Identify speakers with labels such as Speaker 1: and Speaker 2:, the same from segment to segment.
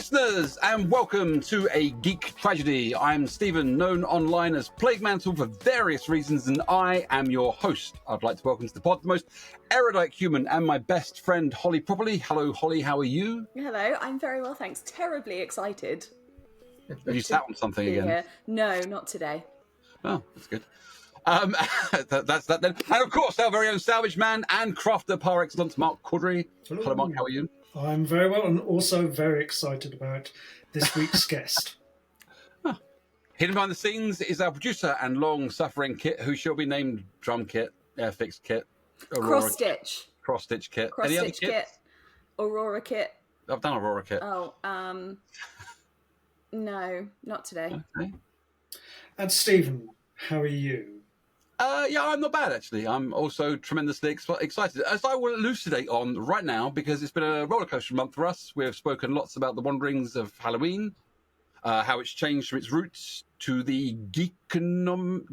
Speaker 1: listeners, and welcome to A Geek Tragedy. I'm Stephen, known online as Plague Mantle for various reasons, and I am your host. I'd like to welcome to the pod the most erudite human and my best friend, Holly Properly. Hello, Holly, how are you?
Speaker 2: Hello, I'm very well, thanks. Terribly excited.
Speaker 1: Have you sat on something again?
Speaker 2: Here. No, not today.
Speaker 1: Oh, that's good. That's that then. And of course, our very own Salvage Man and crafter par excellence, Mark Caudry. Hello, Mark, how are you?
Speaker 3: I'm very well and also very excited about this week's guest.
Speaker 1: Hidden behind the scenes is our producer and long-suffering Kit, who shall be named Drum Kit, Airfix Kit,
Speaker 2: Cross-stitch.
Speaker 1: Cross-stitch Kit.
Speaker 2: Cross-stitch Kit. Aurora Kit.
Speaker 1: I've done Aurora Kit.
Speaker 2: Oh, no, not today.
Speaker 1: Okay.
Speaker 3: And Stephen, how are you?
Speaker 1: Yeah, I'm not bad, actually. I'm also tremendously excited, as I will elucidate on right now, because it's been a rollercoaster month for us. We have spoken lots about the wanderings of Halloween, how it's changed from its roots to the geeknomenon.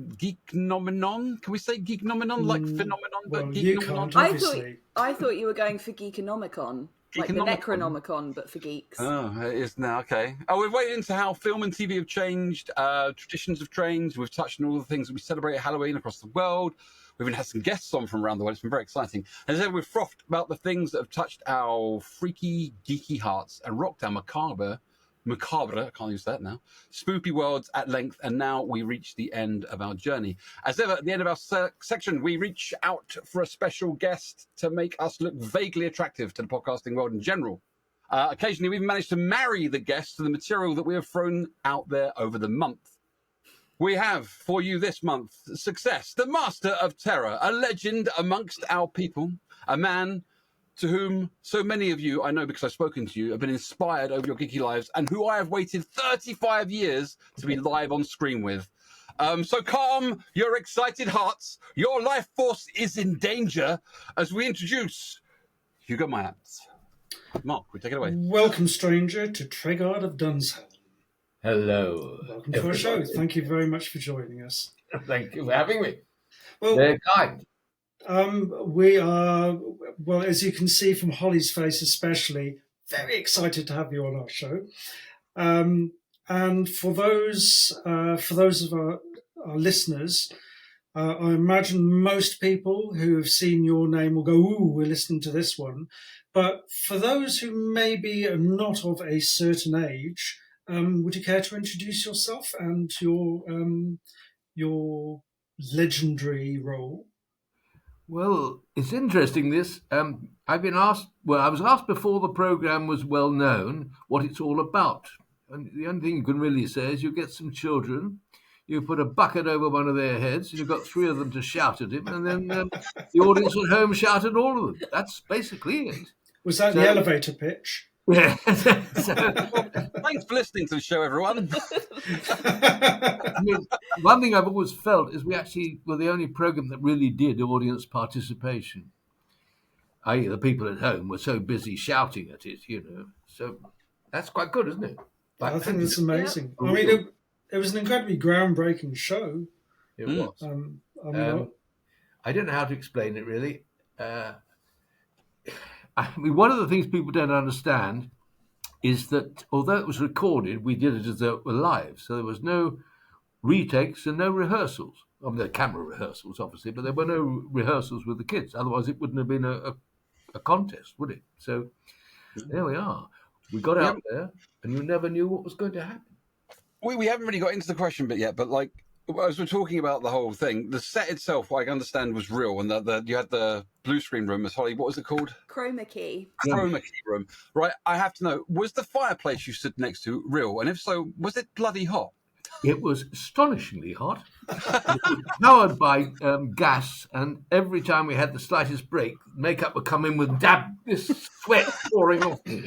Speaker 1: Can we say geeknomenon? Like phenomenon, but geeknomenon?
Speaker 2: I thought you were going for Geekonomicon. Like the Necronomicon, but for geeks.
Speaker 1: Oh, it is now, okay. Oh, we've waited into how film and TV have changed, traditions have changed. We've touched on all the things that we celebrate at Halloween across the world. We've even had some guests on from around the world. It's been very exciting. And then we've frothed about the things that have touched our freaky, geeky hearts and rocked our macabre, I can't use that now, spoopy worlds at length, and now we reach the end of our journey. As ever, at the end of our section, we reach out for a special guest to make us look vaguely attractive to the podcasting world in general. Occasionally, we've managed to marry the guest to the material that we have thrown out there over the month. We have, for you this month, Success, the Master of Terror, a legend amongst our people, a man to whom so many of you, I know because I've spoken to you, have been inspired over your geeky lives, and who I have waited 35 years to be live on screen with. So calm your excited hearts. Your life force is in danger as we introduce Hugo Myatt. Mark, we take it away.
Speaker 3: Welcome, stranger, to Treguard of Dunshelm.
Speaker 4: Hello.
Speaker 3: Welcome to our show. Thank you very much for joining us.
Speaker 4: Thank you for having me.
Speaker 3: Well,
Speaker 4: very kind.
Speaker 3: We are, well, as you can see from Holly's face especially, very excited to have you on our show. And for those of our listeners, I imagine most people who have seen your name will go, ooh, we're listening to this one. But for those who maybe are not of a certain age, would you care to introduce yourself and your legendary role?
Speaker 4: Well, it's interesting this. I've been asked, I was asked before the programme was well known what it's all about. And the only thing you can really say is you get some children, you put a bucket over one of their heads, and you've got three of them to shout at him, and then the audience at home shout at all of them. That's basically it.
Speaker 3: Was that the elevator pitch?
Speaker 4: Yeah.
Speaker 1: Thanks for listening to the show, everyone.
Speaker 4: I mean, one thing I've always felt is we actually were the only programme that really did audience participation. I.e., the people at home were so busy shouting at it, So that's quite good, isn't it?
Speaker 3: I think that's amazing. Yeah. I mean, it was an incredibly groundbreaking show.
Speaker 4: It was. I don't know how to explain it, really. I mean, one of the things people don't understand is that although it was recorded, we did it as though it were live. So there was no retakes and no rehearsals. I mean, there were camera rehearsals, obviously, but there were no rehearsals with the kids. Otherwise, it wouldn't have been a contest, would it? So there we are. We got out there, and you never knew what was going to happen.
Speaker 1: We haven't really got into the question bit yet, but like, as we're talking about the whole thing, the set itself, what I understand, was real, and you had the blue screen room. As Holly, what was it called?
Speaker 2: Chroma key
Speaker 1: room. Right. I have to know: was the fireplace you stood next to real? And if so, was it bloody hot?
Speaker 4: It was astonishingly hot. It was powered by gas, and every time we had the slightest break, makeup would come in with this sweat pouring off me.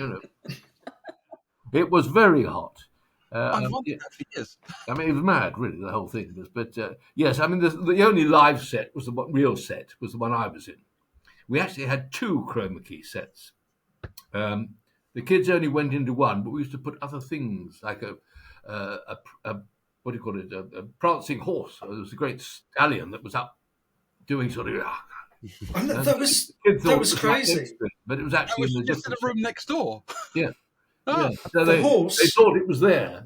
Speaker 4: It was very hot.
Speaker 1: I mean, it
Speaker 4: was mad, really, the whole thing. But yes, I mean, the only live set was real set was the one I was in. We actually had two chroma key sets. The kids only went into one, but we used to put other things like a what do you call it? A prancing horse. There was a great stallion that was up doing sort of.
Speaker 3: That was crazy.
Speaker 4: But it was actually
Speaker 1: just in the room next door.
Speaker 4: Yeah. Yeah. So
Speaker 3: The
Speaker 4: they
Speaker 3: horse.
Speaker 4: thought it was there,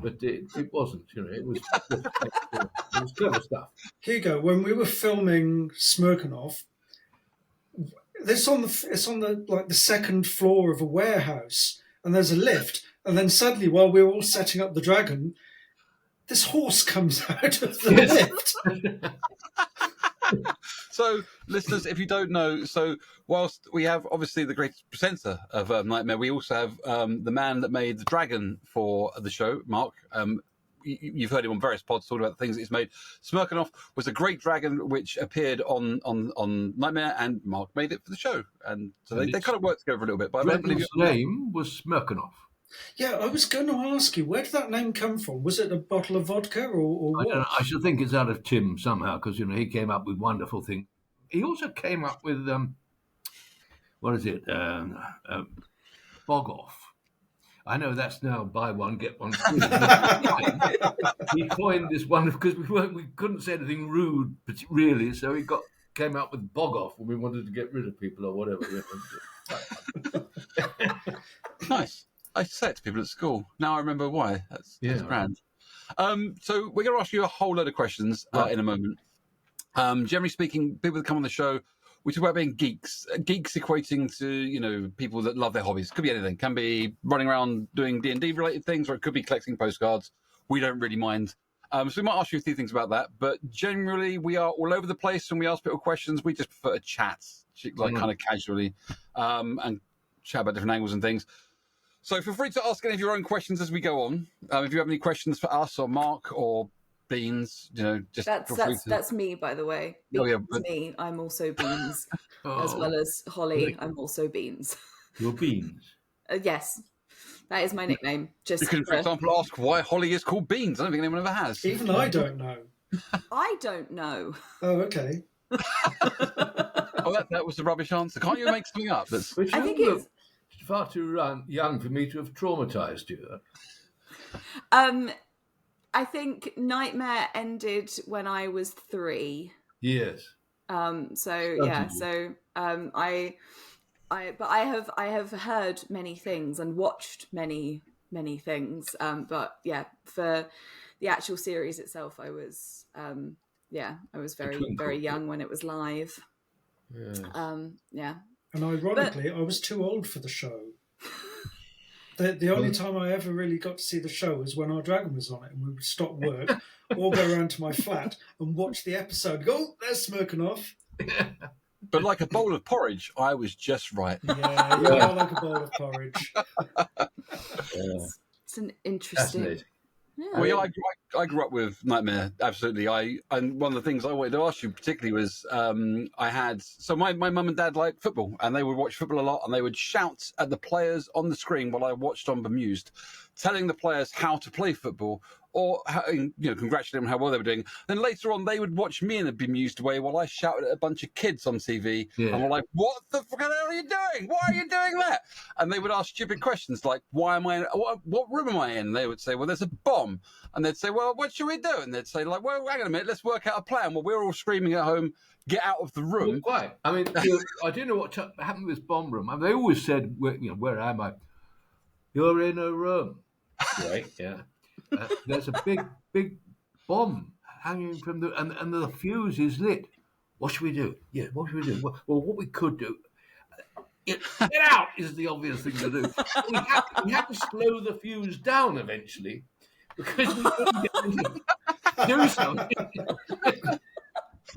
Speaker 4: but it wasn't. It was clever stuff.
Speaker 3: Hugo, when we were filming Smirkanov, it's on the like the second floor of a warehouse, and there's a lift, and then suddenly, while we're all setting up the dragon, this horse comes out of the lift.
Speaker 1: So, listeners, if you don't know, so whilst we have obviously the great presenter of Knightmare, we also have the man that made the dragon for the show, Mark. You've heard him on various pods talking about the things that he's made. Smirkanov was a great dragon which appeared on Knightmare, and Mark made it for the show. And so they kind of worked together a little bit. But
Speaker 4: Dragon's name was Smirkanov.
Speaker 3: Yeah, I was going to ask you, where did that name come from? Was it a bottle of vodka or what?
Speaker 4: I should think it's out of Tim somehow, because he came up with wonderful things. He also came up with what is it? Bog off. I know that's now buy one get one free. He coined this one because we couldn't say anything rude, really, so he came up with bog off when we wanted to get rid of people or whatever.
Speaker 1: Nice. I said to people at school. Now I remember why. That's grand. So we're going to ask you a whole load of questions in a moment. Generally speaking, people that come on the show, we talk about being geeks. Geeks equating to, people that love their hobbies. Could be anything. Can be running around doing D&D related things, or it could be collecting postcards. We don't really mind. So we might ask you a few things about that. But generally, we are all over the place when we ask people questions. We just prefer to chat, kind of casually, and chat about different angles and things. So feel free to ask any of your own questions as we go on. If you have any questions for us or Mark or Beans, just
Speaker 2: that's me, by the way. Beans, me. I'm also Beans, as well as Holly. I'm also Beans.
Speaker 4: You're Beans.
Speaker 2: Yes, that is my nickname. Just
Speaker 1: you can, for example, ask why Holly is called Beans. I don't think anyone ever has.
Speaker 3: Even I don't know.
Speaker 2: I don't know.
Speaker 3: Oh, okay.
Speaker 1: That was the rubbish answer. Can't you make something up?
Speaker 2: I think it's
Speaker 4: far too young for me to have traumatized you.
Speaker 2: I think Knightmare ended when I was 3.
Speaker 4: Yes.
Speaker 2: I have heard many things and watched many things. But yeah, for the actual series itself, I was very young when it was live.
Speaker 4: Yeah.
Speaker 3: And ironically, I was too old for the show. The only time I ever really got to see the show was when our dragon was on it, and we would stop work, all go around to my flat and watch the episode. Go, there's Smirkanov.
Speaker 1: But like a bowl of porridge, I was just right.
Speaker 3: Yeah, you are like a bowl of porridge.
Speaker 2: It's an interesting.
Speaker 1: Yeah. Well, I grew up with Knightmare, absolutely. And one of the things I wanted to ask you particularly was my mum and dad liked football, and they would watch football a lot, and they would shout at the players on the screen while I watched on Bemused, telling the players how to play football, or congratulating them on how well they were doing. Then later on, they would watch me in a bemused way while I shouted at a bunch of kids on TV, and were like, "What the fuck are you doing? Why are you doing that?" And they would ask stupid questions like, "Why am I? What room am I in?" And they would say, "Well, there's a bomb," and they'd say, "Well, what should we do?" And they'd say, "Like, well, hang on a minute, let's work out a plan." Well, we're all screaming at home, "Get out of the room!"
Speaker 4: Well, quite. I mean, I do know what happened with this bomb room. I mean, they always said, "Where am I?" You're in a room, right? Yeah. There's a big bomb hanging from and the fuse is lit. What should we do? Yeah, what should we do? Well, what we could do, get out is the obvious thing to do. We have to slow the fuse down eventually because we couldn't get to do something.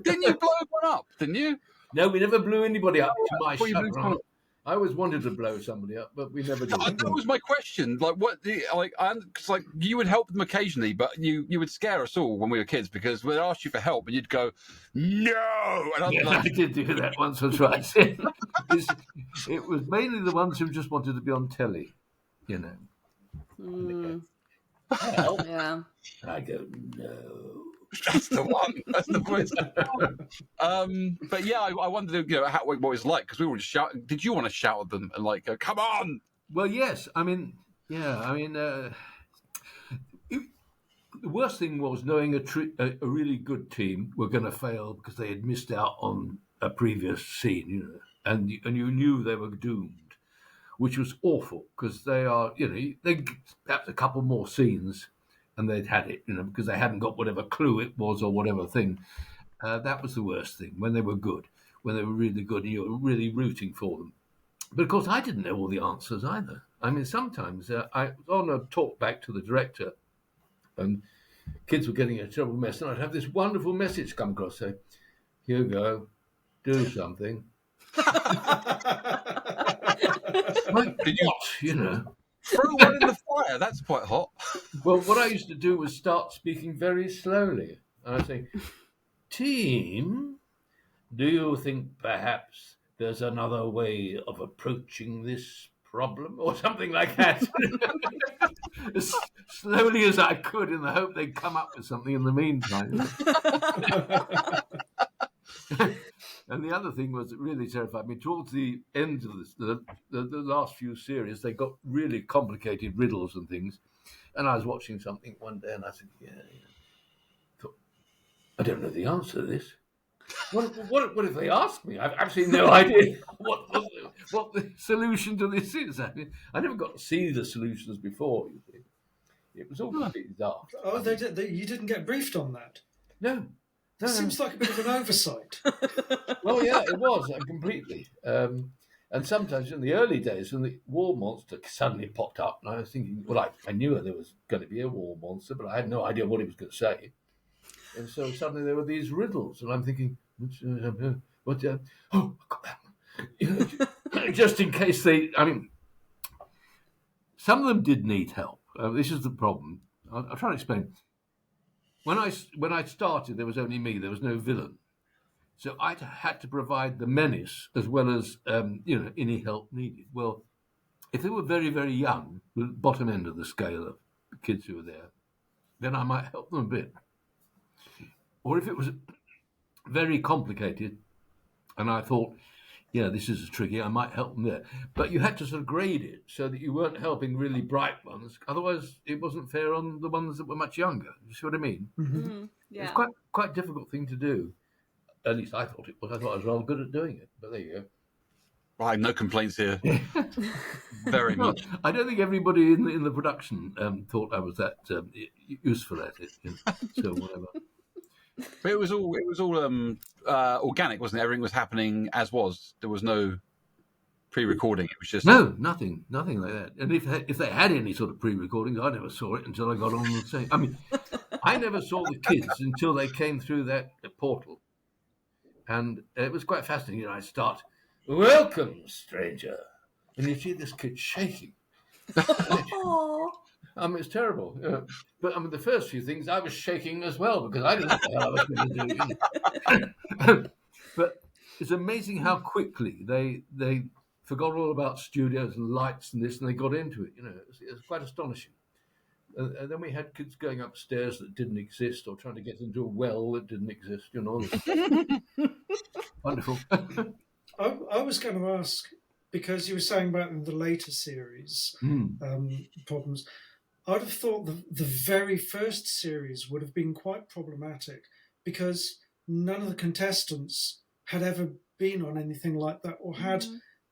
Speaker 1: Didn't you blow one up? Didn't you?
Speaker 4: No, we never blew anybody up. To my shut. I always wanted to blow somebody up, but we never did.
Speaker 1: That was my question. Like, because you would help them occasionally, but you would scare us all when we were kids because we'd ask you for help, and you'd go, "No!" And
Speaker 4: I did do that once or twice. It was mainly the ones who just wanted to be on telly,
Speaker 2: Well, yeah.
Speaker 4: I go, no.
Speaker 1: That's the one. That's the voice. But yeah, I wondered, what it was like because we were just shouting. Did you want to shout at them and go, "Come on"?
Speaker 4: Well, yes. The worst thing was knowing a really good team were going to fail because they had missed out on a previous scene, and you knew they were doomed. which was awful because they are, they perhaps a couple more scenes and they'd had it, because they hadn't got whatever clue it was or whatever thing. That was the worst thing, when they were good, when they were really good and you were really rooting for them. But of course, I didn't know all the answers either. I mean, sometimes I was on a talk back to the director and kids were getting a terrible mess, and I'd have this wonderful message come across, say, Hugo, do something. Like,
Speaker 1: Did you
Speaker 4: what,
Speaker 1: throw one in the fire? That's quite hot.
Speaker 4: Well, what I used to do was start speaking very slowly. And I'd say, team, do you think perhaps there's another way of approaching this problem? Or something like that. As slowly as I could in the hope they'd come up with something in the meantime. And the other thing was that really terrified me. Towards the end of this, the last few series, they got really complicated riddles and things. And I was watching something one day, and I said, thought, I don't know the answer to this. What if they ask me? I've absolutely no idea what the solution to this is. I mean, I never got to see the solutions before. You see. It was all completely daft.
Speaker 3: Oh, you didn't get briefed on that?
Speaker 4: No.
Speaker 3: Seems like a bit of an oversight.
Speaker 4: Well, yeah, it was completely. And sometimes in the early days, when the war monster suddenly popped up, and I was thinking, well, I knew there was going to be a war monster, but I had no idea what he was going to say. And so suddenly there were these riddles, and I'm thinking, oh, I got that one. Just in case some of them did need help. This is the problem. I'll try to explain. When I started, there was only me. There was no villain. So I had to provide the menace as well as, any help needed. Well, if they were very, very young, the bottom end of the scale of the kids who were there, then I might help them a bit. Or if it was very complicated and I thought, this is tricky, I might help them there. But you had to sort of grade it so that you weren't helping really bright ones. Otherwise, it wasn't fair on the ones that were much younger. You see what I mean?
Speaker 2: Mm-hmm. Yeah.
Speaker 4: It's quite a difficult thing to do. At least I thought it was. I thought I was rather good at doing it. But there you go.
Speaker 1: Right, no complaints here. Very much.
Speaker 4: I don't think everybody in the production thought I was that useful at it. So whatever.
Speaker 1: But it was all organic, wasn't it? Everything was happening as was. There was no pre-recording. It was just
Speaker 4: nothing like that. And if they had any sort of pre-recordings, I never saw it until I got on the stage. I mean, I never saw the kids until they came through that portal, and it was quite fascinating. I start, welcome, stranger, and you see this kid shaking. It's terrible. But the first few things I was shaking as well because I didn't know what the hell I was going to do. But it's amazing how quickly they forgot all about studios and lights and this, and they got into it. It was quite astonishing. And then we had kids going upstairs that didn't exist, or trying to get into a well that didn't exist. Wonderful.
Speaker 3: I was going to ask, because you were saying about in the later series problems. I'd have thought the very first series would have been quite problematic because none of the contestants had ever been on anything like that or had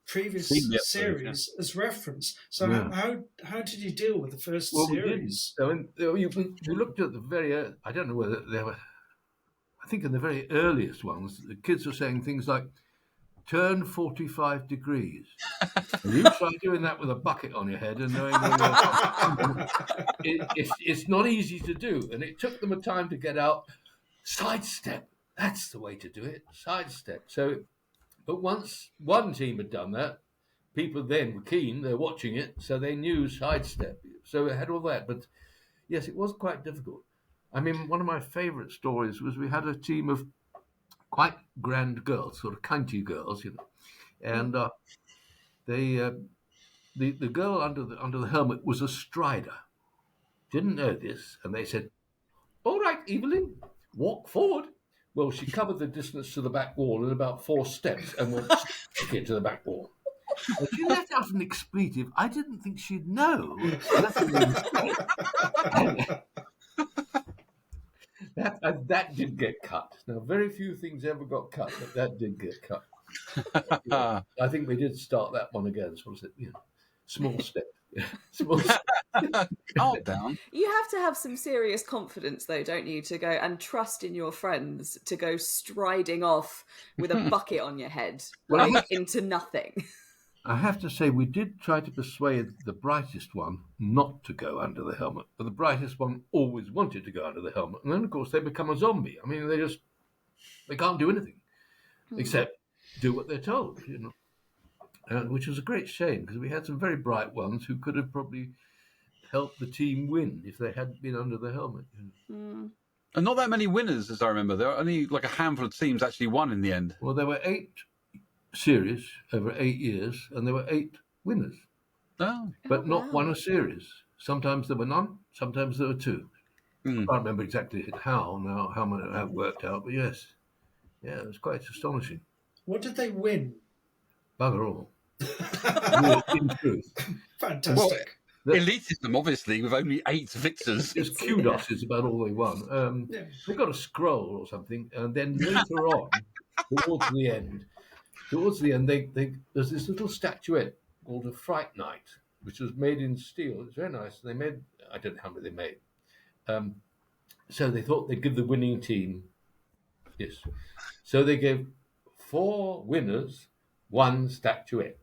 Speaker 3: previous series as reference. So how did you deal with the first series?
Speaker 4: We looked at the very, I don't know whether they were, I think in the very earliest ones, the kids were saying things like, turn 45 degrees. And you try doing that with a bucket on your head and knowing it's not easy to do. And it took them a time to get out. Sidestep. That's the way to do it. Sidestep. But once one team had done that, people then were keen. They're watching it, so they knew sidestep. So it had all that. But yes, it was quite difficult. I mean, one of my favourite stories was we had a team of quite grand girls, sort of county girls, and the girl under the helmet was a strider. Didn't know this, and they said, "All right, Evelyn, walk forward." Well, she covered the distance to the back wall in about 4 steps and went straight to the back wall. And she let out an expletive. I didn't think she'd know. That did get cut. Now, very few things ever got cut, but that did get cut. I think we did start that one again. So I said, Small step. Small step.
Speaker 1: Calm down.
Speaker 2: You have to have some serious confidence, though, don't you, to go and trust in your friends to go striding off with a bucket on your head,
Speaker 4: Well,
Speaker 2: like into nothing.
Speaker 4: I have to say, we did try to persuade the brightest one not to go under the helmet, but the brightest one always wanted to go under the helmet. And then, of course, they become a zombie. I mean, they can't do anything except do what they're told, which was a great shame because we had some very bright ones who could have probably helped the team win if they hadn't been under the helmet.
Speaker 1: And not that many winners, as I remember. There are only like a handful of teams actually won in the end.
Speaker 4: Well, there were 8 series over 8 years, and there were 8 winners, but not won a series. Sometimes there were none, sometimes there were 2. I can't remember exactly how many it worked out, but yes. Yeah, it was quite astonishing.
Speaker 3: What did they win?
Speaker 4: Bugger all. In truth.
Speaker 3: Fantastic.
Speaker 1: Elitism, obviously, with only 8 victors.
Speaker 4: Just kudos is about all they won. They got a scroll or something, and then later on, towards the end, there's this little statuette called a Fright Knight, which was made in steel. It's very nice. They made, I don't know how many they made. So they thought they'd give the winning team, yes. So they gave 4 winners 1 statuette.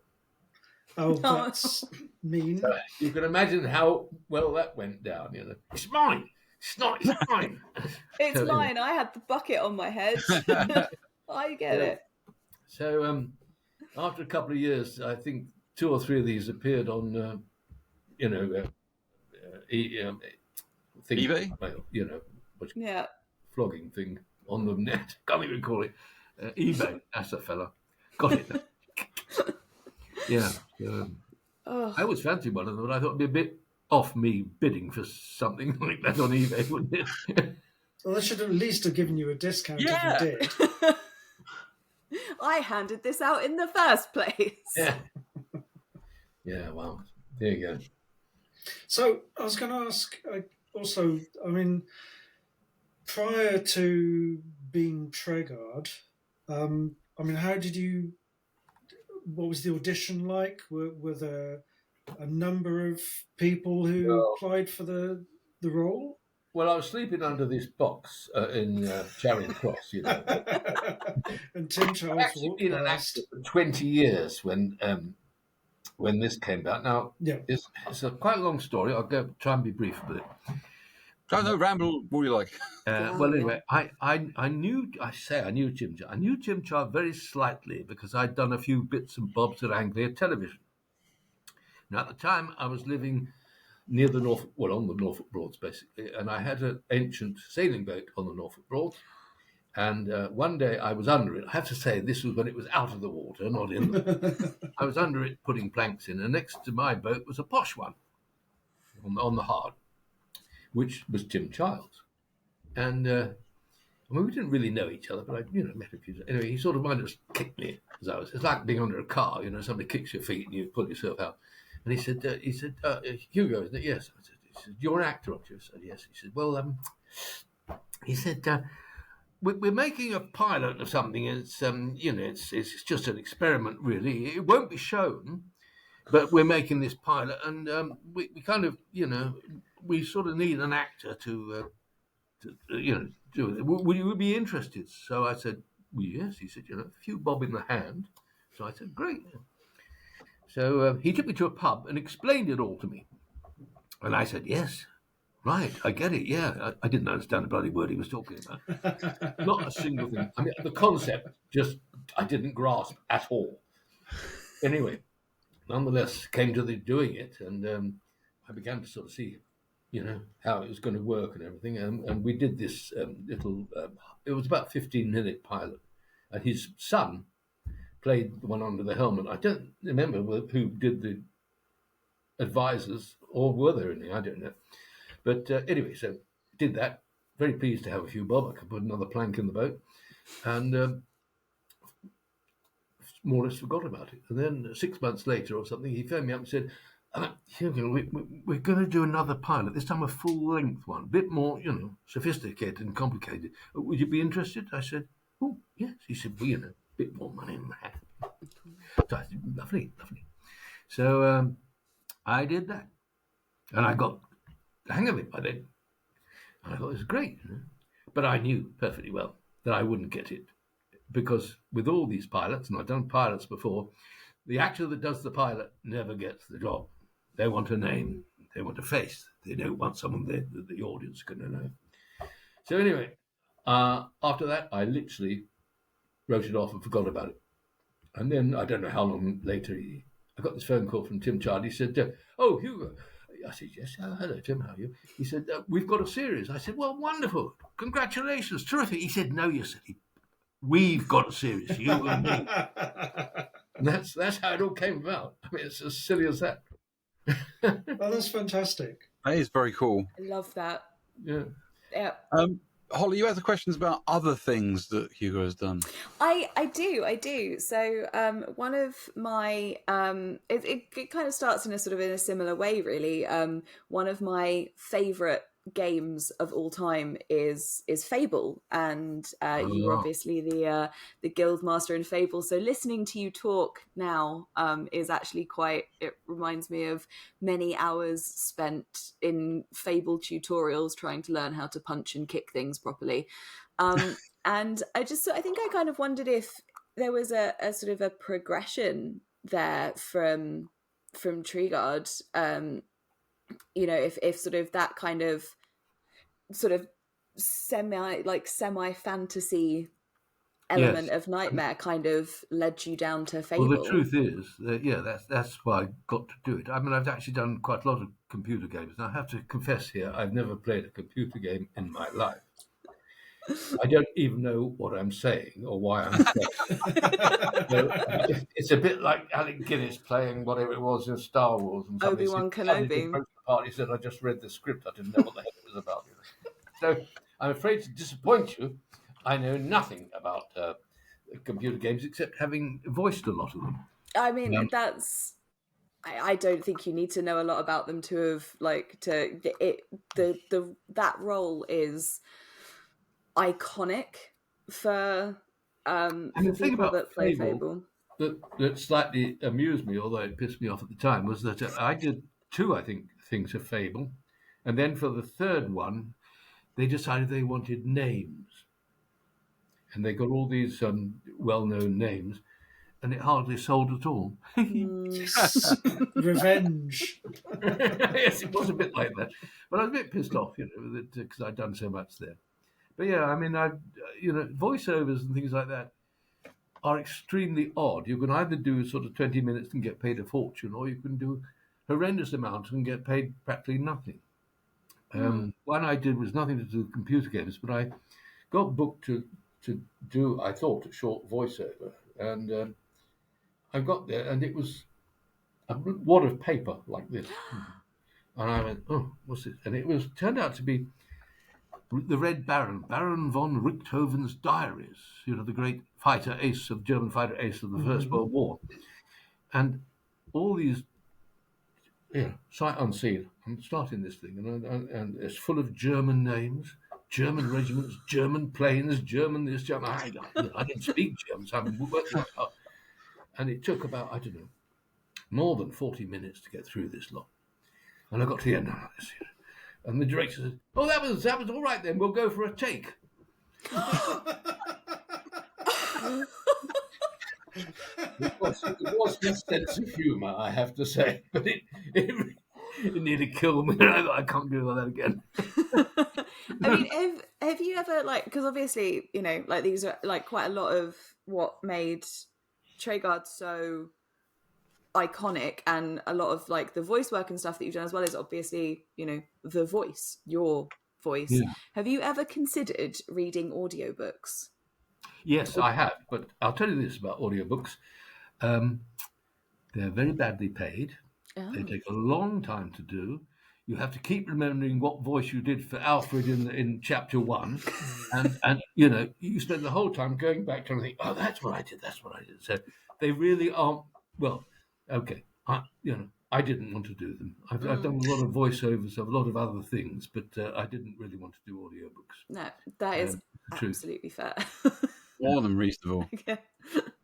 Speaker 3: Oh, that's mean.
Speaker 4: So you can imagine how well that went down. It's mine. It's mine.
Speaker 2: It's mine. I had the bucket on my head. I get it.
Speaker 4: So after a couple of years, I think 2 or 3 of these appeared on,
Speaker 1: eBay?
Speaker 4: Flogging thing on the net. Can't even call it eBay. That's a fella. Got it. Yeah. I always fancied one of them, but I thought it'd be a bit off me bidding for something like that on eBay, wouldn't it?
Speaker 3: Well, they should at least have given you a discount if you did.
Speaker 2: I handed this out in the first place.
Speaker 4: Yeah. Yeah, well, there you go.
Speaker 3: So I was going to ask also, I mean, prior to being Treguard, what was the audition like? Were there a number of people who applied for the role?
Speaker 4: Well, I was sleeping under this box in Charing Cross,
Speaker 3: And Tim Charles
Speaker 4: I've actually been an actor for 20 years when this came out. Now, it's a quite long story. I'll try and be brief with it.
Speaker 1: No, ramble all you like.
Speaker 4: Well, anyway, I knew Jim. I knew Jim Charles very slightly because I'd done a few bits and bobs at Anglia Television. Now, at the time, I was living near on the Norfolk Broads, basically, and I had an ancient sailing boat on the Norfolk Broads. And one day I was under it. I have to say, this was when it was out of the water, not in them. I was under it putting planks in, and next to my boat was a posh one on the hard, which was Jim Childs. And we didn't really know each other, but I met a few. Anyway, he sort of might have kicked me as I was. It's like being under a car, somebody kicks your feet and you pull yourself out. And he said, Hugo, isn't it? Yes. He said, you're an actor, aren't you? I said, yes. He said, well, he said, we're making a pilot of something. It's, it's just an experiment, really. It won't be shown, but we're making this pilot, and we kind of, we sort of need an actor to do it. Would you be interested? So I said, well, yes. He said, a few bob in the hand. So I said, great. So he took me to a pub and explained it all to me. And I said, yes, right, I get it, yeah. I didn't understand a bloody word he was talking about. Not a single thing. I mean, the concept, I didn't grasp at all. Anyway, nonetheless, came to the doing it, and I began to sort of see, how it was going to work and everything. And we did this little, it was about 15-minute pilot. And his son played the one under the helmet. I don't remember who did the advisors, or were there any, I don't know. But anyway, so did that. Very pleased to have a few bob. I could put another plank in the boat. And more or less forgot about it. And then 6 months later or something, he phoned me up and said, Hugo, we're going to do another pilot, this time a full-length one, a bit more, sophisticated and complicated. Would you be interested? I said, oh, yes. He said, well, a bit more money in that. So I said, lovely. So I did that. And I got the hang of it by then. And I thought it was great. But I knew perfectly well that I wouldn't get it. Because with all these pilots, and I've done pilots before, the actor that does the pilot never gets the job. They want a name. They want a face. They don't want someone that the audience can know. So anyway, after that, I literally wrote it off and forgot about it. And then, I don't know how long later, I got this phone call from Tim Chard. He said, "Oh, Hugo." I said, "Yes, hello, Tim, how are you?" He said, "We've got a series." I said, "Well, wonderful. Congratulations. Terrific." He said, "No, you silly. We've got a series, you and me." And that's how it all came about. I mean, it's as silly as that.
Speaker 3: Oh, that's fantastic.
Speaker 1: That is very cool.
Speaker 2: I love that.
Speaker 4: Yeah.
Speaker 2: Yeah.
Speaker 1: Holly, you had the questions about other things that Hugo has done.
Speaker 2: I do. So one of my it kind of starts in a similar way, really. One of my favourite games of all time is Fable, and you were obviously the guild master in Fable. So listening to you talk now is actually it reminds me of many hours spent in Fable tutorials trying to learn how to punch and kick things properly. And I think I kind of wondered if there was a sort of a progression there from Treguard. If sort of that kind of sort of semi fantasy element of Knightmare kind of led you down to Fable.
Speaker 4: Well, the truth is that, that's why I got to do it. I mean, I've actually done quite a lot of computer games, and I have to confess here, I've never played a computer game in my life. I don't even know what I'm saying or why I'm saying. It's a bit like Alec Guinness playing whatever it was in Star Wars. And
Speaker 2: Obi-Wan Kenobi.
Speaker 4: He said, "I just read the script. I didn't know what the heck it was about." So I'm afraid to disappoint you. I know nothing about computer games except having voiced a lot of them.
Speaker 2: I mean, I don't think you need to know a lot about them to have that role is iconic for people that play Fable.
Speaker 4: That slightly amused me, although it pissed me off at the time, was that I did 2, I think, things of Fable, and then for the third one, they decided they wanted names, and they got all these well-known names, and it hardly sold at all.
Speaker 3: Yes. Revenge.
Speaker 4: Yes, it was a bit like that, but I was a bit pissed off, because I'd done so much there. But yeah, I mean, voiceovers and things like that are extremely odd. You can either do sort of 20 minutes and get paid a fortune, or you can do horrendous amounts and get paid practically nothing. One I did was nothing to do with computer games, but I got booked to do, I thought, a short voiceover. And I got there, and it was a wad of paper like this. And I went, "Oh, what's this?" And it turned out to be the Red Baron, Baron von Richthofen's diaries, the great German fighter ace of the First World War. And all these, sight unseen, I'm starting this thing, and it's full of German names, German regiments, German planes, German this, German. I didn't speak German, so I worked that out. And it took about, I don't know, more than 40 minutes to get through this lot. And I got to the end of this. And the director said, "Oh, that was all right then. We'll go for a take." It was his sense of humour, I have to say, but it nearly killed me. I can't do that again.
Speaker 2: I mean, have you ever because obviously these are quite a lot of what made Treguard so iconic, and a lot of the voice work and stuff that you've done as well is obviously the voice, your voice. Yeah. Have you ever considered reading audiobooks?
Speaker 4: Yes, I have, but I'll tell you this about audiobooks. They're very badly paid. Oh. They take a long time to do. You have to keep remembering what voice you did for Alfred in chapter 1, and you spend the whole time going back trying to think, "Oh, that's what I did. So they really aren't well. Okay, I didn't want to do them. I've done a lot of voiceovers of a lot of other things, but I didn't really want to do audiobooks.
Speaker 2: No, that is absolutely fair.
Speaker 1: More than reasonable.
Speaker 2: Okay.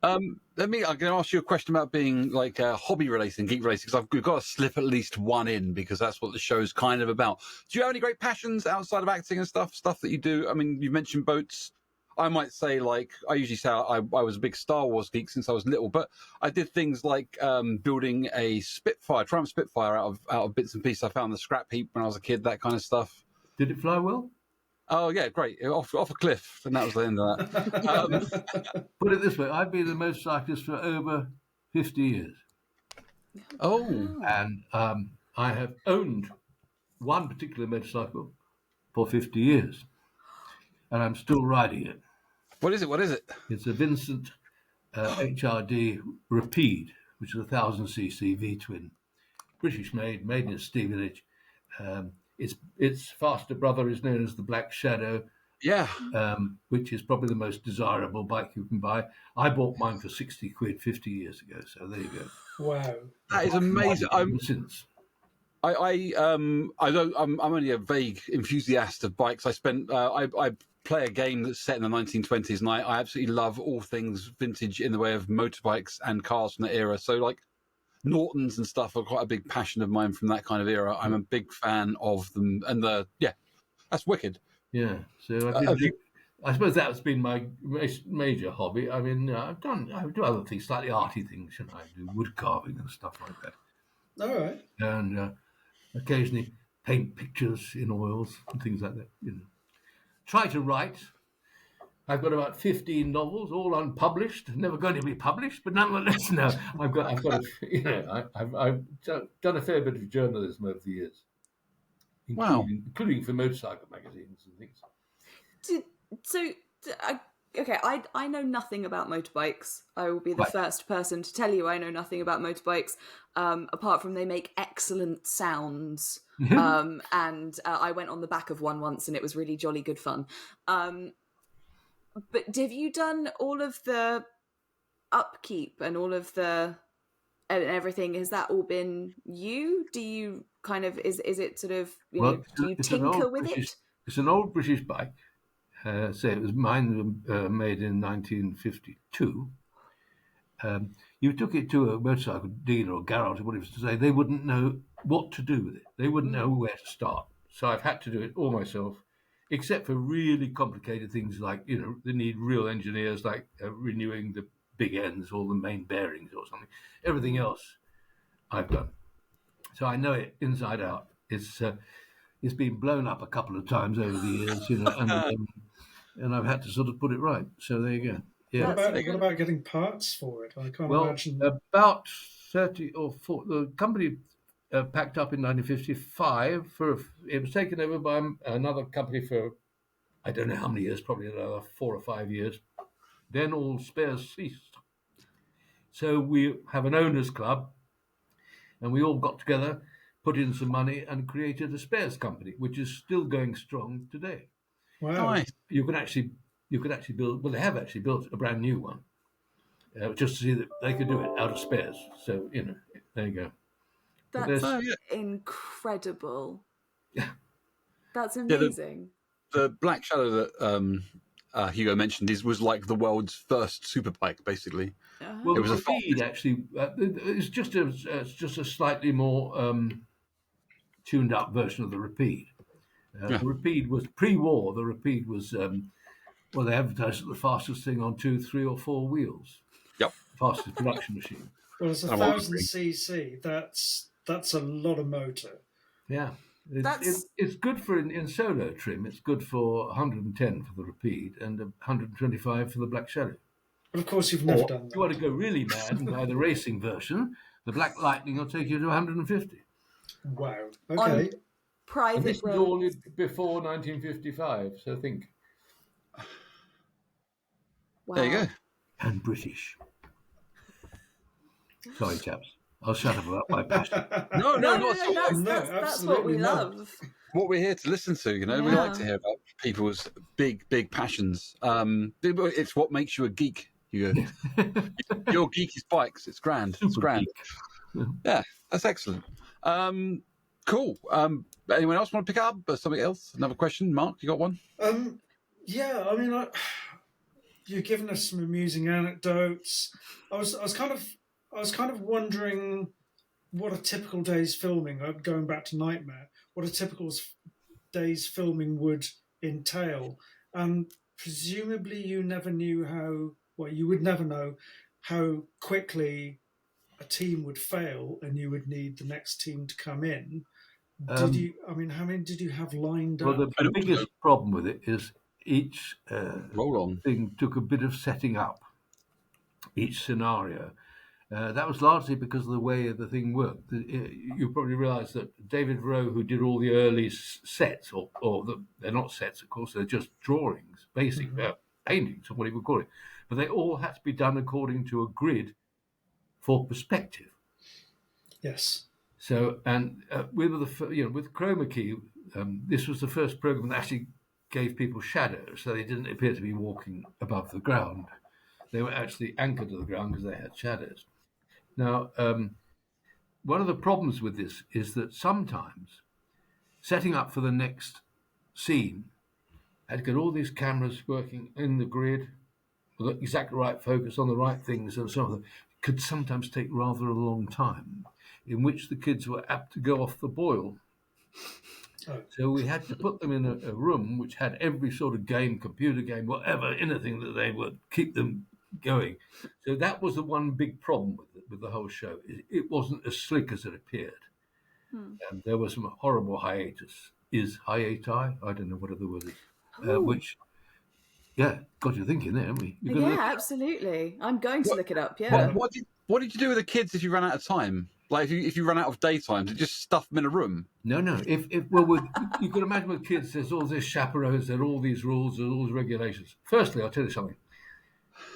Speaker 1: I'm going to ask you a question about being like hobby related and geek related, because we've got to slip at least one in, because that's what the show's kind of about. Do you have any great passions outside of acting and stuff that you do? I mean, you mentioned boats. I might say, like, I usually say I was a big Star Wars geek since I was little, but I did things like building a Triumph Spitfire out of bits and pieces I found in the scrap heap when I was a kid, that kind of stuff.
Speaker 4: Did it fly well?
Speaker 1: Oh, yeah, great. Off a cliff, and that was the end of that.
Speaker 4: Put it this way, I've been a motorcyclist for over 50 years.
Speaker 1: Oh.
Speaker 4: And I have owned one particular motorcycle for 50 years. And I'm still riding it.
Speaker 1: What is it?
Speaker 4: It's a Vincent HRD Rapide, which is a 1000cc V-twin. British made in Stevenage. Its faster brother is known as the Black Shadow,
Speaker 1: Yeah.
Speaker 4: which is probably the most desirable bike you can buy. I bought mine for 60 quid 50 years ago, so there you go.
Speaker 3: Wow.
Speaker 1: That is amazing.
Speaker 4: Since.
Speaker 1: I'm only a vague enthusiast of bikes. I play a game that's set in the 1920s, and I absolutely love all things vintage in the way of motorbikes and cars from that era. So, like, Nortons and stuff are quite a big passion of mine from that kind of era. I'm a big fan of them, and that's wicked.
Speaker 4: Yeah, so I suppose that's been my major hobby. I mean, I do other things, slightly arty things, I do wood carving and stuff like that.
Speaker 3: All right.
Speaker 4: And occasionally paint pictures in oils and things like that. Try to write. I've got about 15 novels, all unpublished, never going to be published, but nonetheless, no, I've done a fair bit of journalism over the years, including for motorcycle magazines and things.
Speaker 2: I know nothing about motorbikes. I will be the first person to tell you I know nothing about motorbikes, apart from they make excellent sounds. And I went on the back of one once, and it was really jolly good fun. But have you done all of the upkeep and all of the and everything? Has that all been you? Do you kind of is it sort of do you tinker with it?
Speaker 4: It's an old British bike. Say it was mine, made in 1952. You took it to a motorcycle dealer or garage or whatever to say, they wouldn't know what to do with it. They wouldn't know where to start. So I've had to do it all myself, except for really complicated things like, they need real engineers, like renewing the big ends or the main bearings or something. Everything else I've done. So I know it inside out. It's been blown up a couple of times over the years, and I've had to sort of put it right. So there you go. Yeah.
Speaker 3: What about getting parts for it? I can't imagine.
Speaker 4: About 30 or 40. The company packed up in 1955. It was taken over by another company for I don't know how many years, probably another 4 or 5 years. Then all spares ceased. So we have an owners club, and we all got together, put in some money, and created a spares company, which is still going strong today.
Speaker 3: Wow!
Speaker 1: Nice.
Speaker 4: You could actually build. Well, they have actually built a brand new one, just to see that they could do it out of spares. So there you go.
Speaker 2: That's incredible.
Speaker 4: Yeah,
Speaker 2: that's amazing.
Speaker 1: The Black Shadow that Hugo mentioned was like the world's first superbike, basically.
Speaker 4: Well,
Speaker 1: it was
Speaker 4: a Rapide actually. It's just a slightly more tuned up version of the Rapide. The Rapide was pre-war. The Rapide was they advertised it the fastest thing on 2, 3, or 4 wheels.
Speaker 1: Yep,
Speaker 4: fastest production machine.
Speaker 3: Well, it's 1000cc. That's a lot of motor.
Speaker 4: Yeah. It's good for in solo trim. It's good for 110 for the Rapide and 125 for the Black Shadow.
Speaker 3: But of course, you've never done that.
Speaker 4: If you want to go really mad and buy the racing version, the Black Lightning will take you to 150.
Speaker 3: Wow. Okay.
Speaker 2: Private
Speaker 4: and this was all before 1955, so think.
Speaker 2: Wow.
Speaker 1: There you go.
Speaker 4: And British. Sorry, chaps. I'll shut up about my passion.
Speaker 1: No,
Speaker 2: that's what we love.
Speaker 1: What we're here to listen to, we like to hear about people's big passions. It's what makes you a geek, Hugo. Your geek is bikes. It's grand. It's grand. Yeah, that's excellent. Cool. Anyone else want to pick up something else? Another question? Mark, you got one?
Speaker 3: Yeah, I mean, you've given us some amusing anecdotes. I was kind of wondering what a typical day's filming. Going back to Knightmare, what a typical day's filming would entail, and presumably you never knew how. Well, you would never know how quickly a team would fail, and you would need the next team to come in. Did you? I mean, how many did you have lined
Speaker 4: Well,
Speaker 3: up?
Speaker 4: the biggest problem with it is each
Speaker 1: Roll on.
Speaker 4: thing took a bit of setting up, each scenario. That was largely because of the way the thing worked. You probably realise that David Rowe, who did all the early sets, they're not sets, of course, they're just drawings, basic paintings, or what you would call it, but they all had to be done according to a grid for perspective.
Speaker 3: Yes.
Speaker 4: So, and with Chroma Key, this was the first program that actually gave people shadows, so they didn't appear to be walking above the ground. They were actually anchored to the ground because they had shadows. Now, one of the problems with this is that sometimes setting up for the next scene had to get all these cameras working in the grid with the exactly right focus on the right things and so on. Could sometimes take rather a long time, in which the kids were apt to go off the boil. So we had to put them in a room which had every sort of game, computer game, whatever, anything that they would keep them going. So that was the one big problem with the whole show. It wasn't as slick as it appeared. And there was some horrible hiatus. Hiati? I don't know what other word is. Which, yeah, got you thinking there, haven't we?
Speaker 2: Yeah, absolutely. I'm going to look it up. Yeah.
Speaker 1: What did you do with the kids if you ran out of time? Like if you ran out of daytime, to just stuff them in a room?
Speaker 4: No. You can imagine with kids, there's all these chaperones, there are all these rules, there's all these regulations. Firstly, I'll tell you something.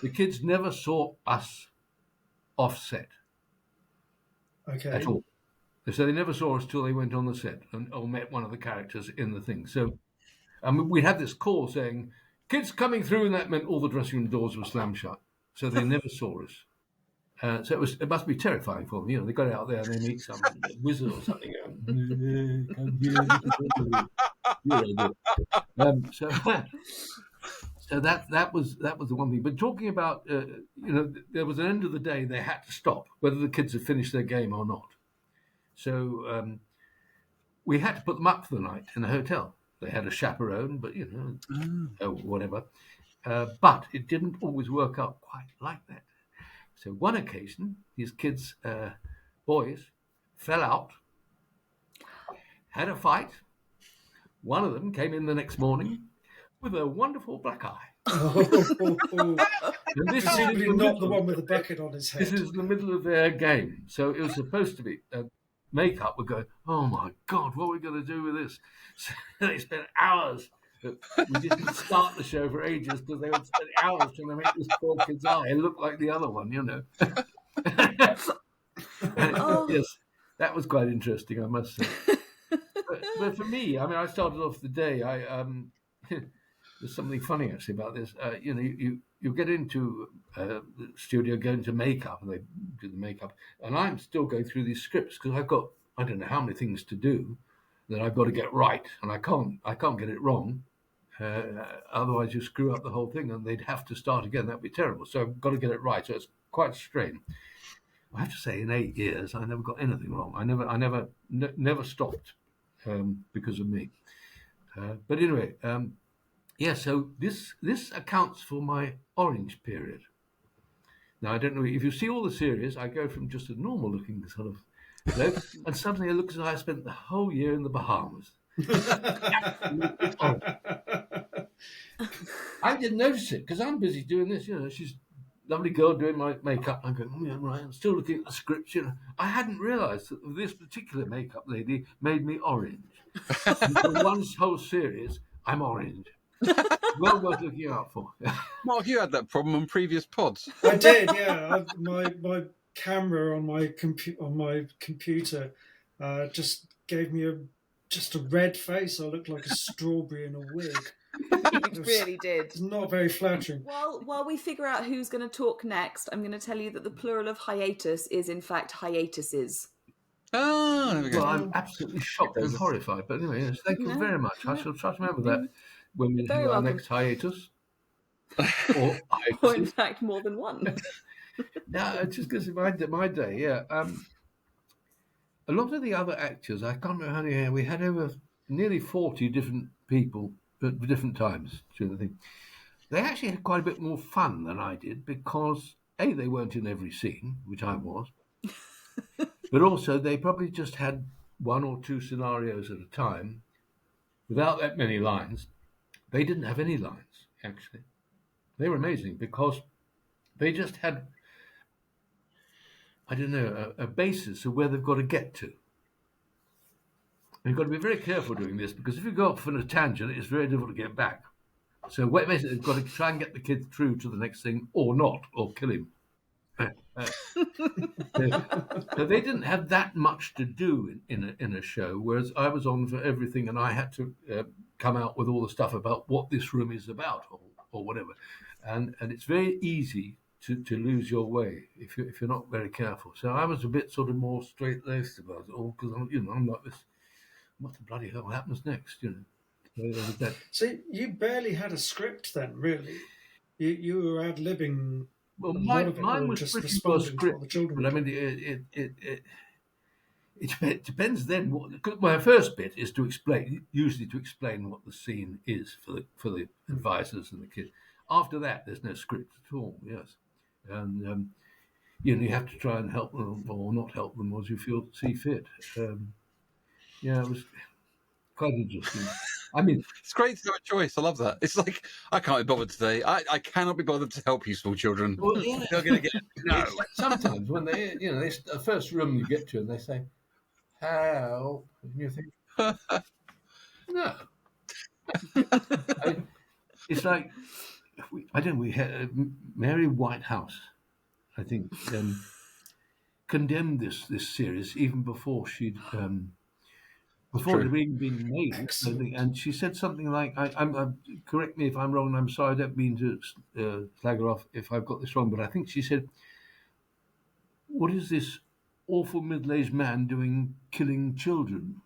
Speaker 4: The kids never saw us offset at all. So they never saw us till they went on the set or met one of the characters in the thing. So we had this call saying, kids coming through, and that meant all the dressing room doors were slammed shut. So they never saw us. So it must be terrifying for them. You know, they got out there and they meet some wizard or something. So that was the one thing. But talking about, there was an end of the day, they had to stop, whether the kids had finished their game or not. So we had to put them up for the night in a hotel. They had a chaperone, but, whatever. But it didn't always work out quite like that. So one occasion, these kids, boys, fell out, had a fight. One of them came in the next morning with a wonderful black eye.
Speaker 3: And this is not the one with the bucket on his head.
Speaker 4: This is the middle of their game. So it was supposed to be makeup. We're going, oh my God, what are we going to do with this? So they spent hours. We didn't start the show for ages because they would spend hours trying to make this poor kid's eye look like the other one, you know. Yes, that was quite interesting, I must say. But for me, I mean, I started off the day. There's something funny actually about this. You get into the studio, go into makeup, and they do the makeup, and I'm still going through these scripts because I've got I don't know how many things to do that I've got to get right, and I can't get it wrong. Otherwise, you screw up the whole thing, and they'd have to start again. That'd be terrible. So I've got to get it right. So it's quite a strain. I have to say, in 8 years, I never got anything wrong. I never stopped because of me. But anyway, yeah. So this accounts for my orange period. Now I don't know if you see all the series. I go from just a normal-looking sort of bloke, and suddenly it looks as though I spent the whole year in the Bahamas. I didn't notice it because I'm busy doing this. You know, she's a lovely girl doing my makeup. I'm going, yeah, right. I'm still looking at the script. You know, I hadn't realised that this particular makeup lady made me orange. For one whole series, I'm orange. Well worth looking out for.
Speaker 1: Mark, you had that problem on previous pods.
Speaker 3: I did, yeah. My camera on my computer just gave me just a red face. I looked like a strawberry in a wig.
Speaker 2: You really did.
Speaker 3: It's not very flattering.
Speaker 2: While we figure out who's going to talk next, I'm going to tell you that the plural of hiatus is in fact hiatuses.
Speaker 1: Oh, there we go.
Speaker 4: Well, I'm absolutely shocked and horrified. But anyway, yes, thank you very much. I shall try to remember that when we do our next hiatus. Or
Speaker 2: Or in fact, more than one.
Speaker 4: no, it's just because my day, yeah. A lot of the other actors, I can't remember how many we had over nearly 40 different people at different times during the thing. They actually had quite a bit more fun than I did because A, they weren't in every scene, which I was, but also they probably just had one or two scenarios at a time without that many lines. They didn't have any lines, actually. They were amazing because they just had, I don't know, a basis of where they've got to get to. And you've got to be very careful doing this because if you go off on a tangent, it's very difficult to get back. So basically, you've got to try and get the kid through to the next thing or not, or kill him. So they didn't have that much to do in a show, whereas I was on for everything and I had to come out with all the stuff about what this room is about or whatever. And it's very easy to lose your way if you're not very careful. So I was a bit sort of more straight-laced about it all because I'm like this. What the bloody hell happens next?
Speaker 3: So you barely had a script then, really. You were ad-libbing.
Speaker 4: Well,
Speaker 3: a lot of it,
Speaker 4: mine
Speaker 3: or
Speaker 4: was
Speaker 3: just
Speaker 4: pretty
Speaker 3: responding
Speaker 4: well
Speaker 3: to what the
Speaker 4: scripted,
Speaker 3: children
Speaker 4: but I
Speaker 3: were
Speaker 4: mean, it depends then. My first bit is to explain what the scene is for the advisors and the kids. After that, there's no script at all. Yes, and you have to try and help them or not help them as you see fit. Yeah, it was quite interesting. I mean,
Speaker 1: It's great to have a choice. I love that. It's like, I can't be bothered today. I cannot be bothered to help you, small children.
Speaker 4: well, yeah,
Speaker 1: You're going to get no.
Speaker 4: it's like sometimes when they, the first room you get to and they say, "Help," and you think, no. It's like we had Mary Whitehouse, I think, condemned this series even before she'd before it had even been made.
Speaker 3: Excellent.
Speaker 4: And she said something like, I'm correct me if I'm wrong, and I'm sorry, I don't mean to slag her off if I've got this wrong, but I think she said, "What is this awful middle-aged man doing killing children?"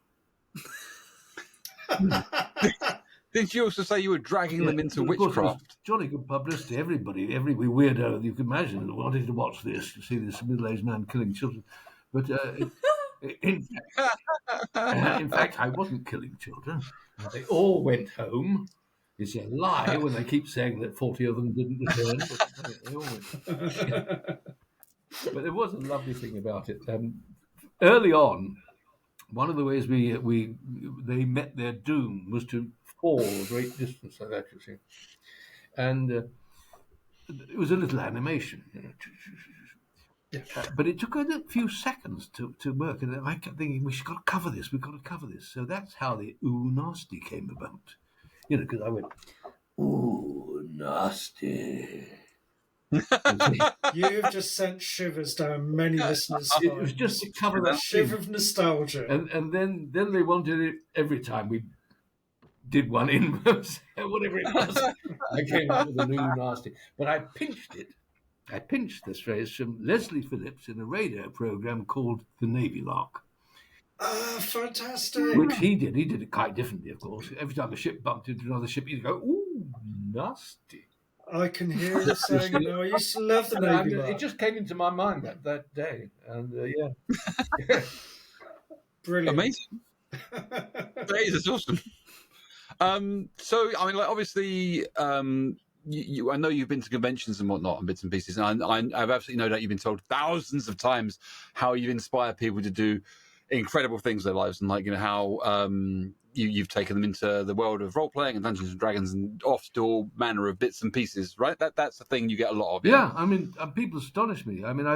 Speaker 1: Didn't you also say you were dragging them into
Speaker 4: Of course, it was
Speaker 1: witchcraft?
Speaker 4: jolly good publicity. Everybody, every weirdo you could imagine wanted to watch this, to see this middle-aged man killing children. But in fact, I wasn't killing children. They all went home. It's a lie when they keep saying that 40 of them didn't return. But they all went. But there was a lovely thing about it. Early on, one of the ways they met their doom was to fall a great distance like that, you see. And it was a little animation, but it took a few seconds to work. And I kept thinking, we've got to cover this. So that's how the "ooh nasty" came about. Because I went, "Ooh nasty."
Speaker 3: You've just sent shivers down many listeners' spines.
Speaker 4: It was just to cover that
Speaker 3: shiver of nostalgia.
Speaker 4: And then they wanted it every time we did one in whatever it was. I came up with a new nasty, but I pinched it. I pinched this phrase from Leslie Phillips in a radio program called The Navy Lark.
Speaker 3: Ah, fantastic!
Speaker 4: Which he did. He did it quite differently, of course. Every time a ship bumped into another ship, he'd go, "Ooh, nasty."
Speaker 3: I can hear you saying it now. I used to love the Navy Lark.
Speaker 4: It just came into my mind that day, and yeah.
Speaker 3: Brilliant.
Speaker 1: Amazing. That is awesome. So, I mean, like, obviously, I know you've been to conventions and whatnot and bits and pieces, and I've absolutely no doubt you've been told thousands of times how you inspire people to do incredible things in their lives, and like, how you've taken them into the world of role playing and Dungeons and Dragons and off to all manner of bits and pieces, right? That's the thing you get a lot of.
Speaker 4: Yeah, I mean, people astonish me. I mean,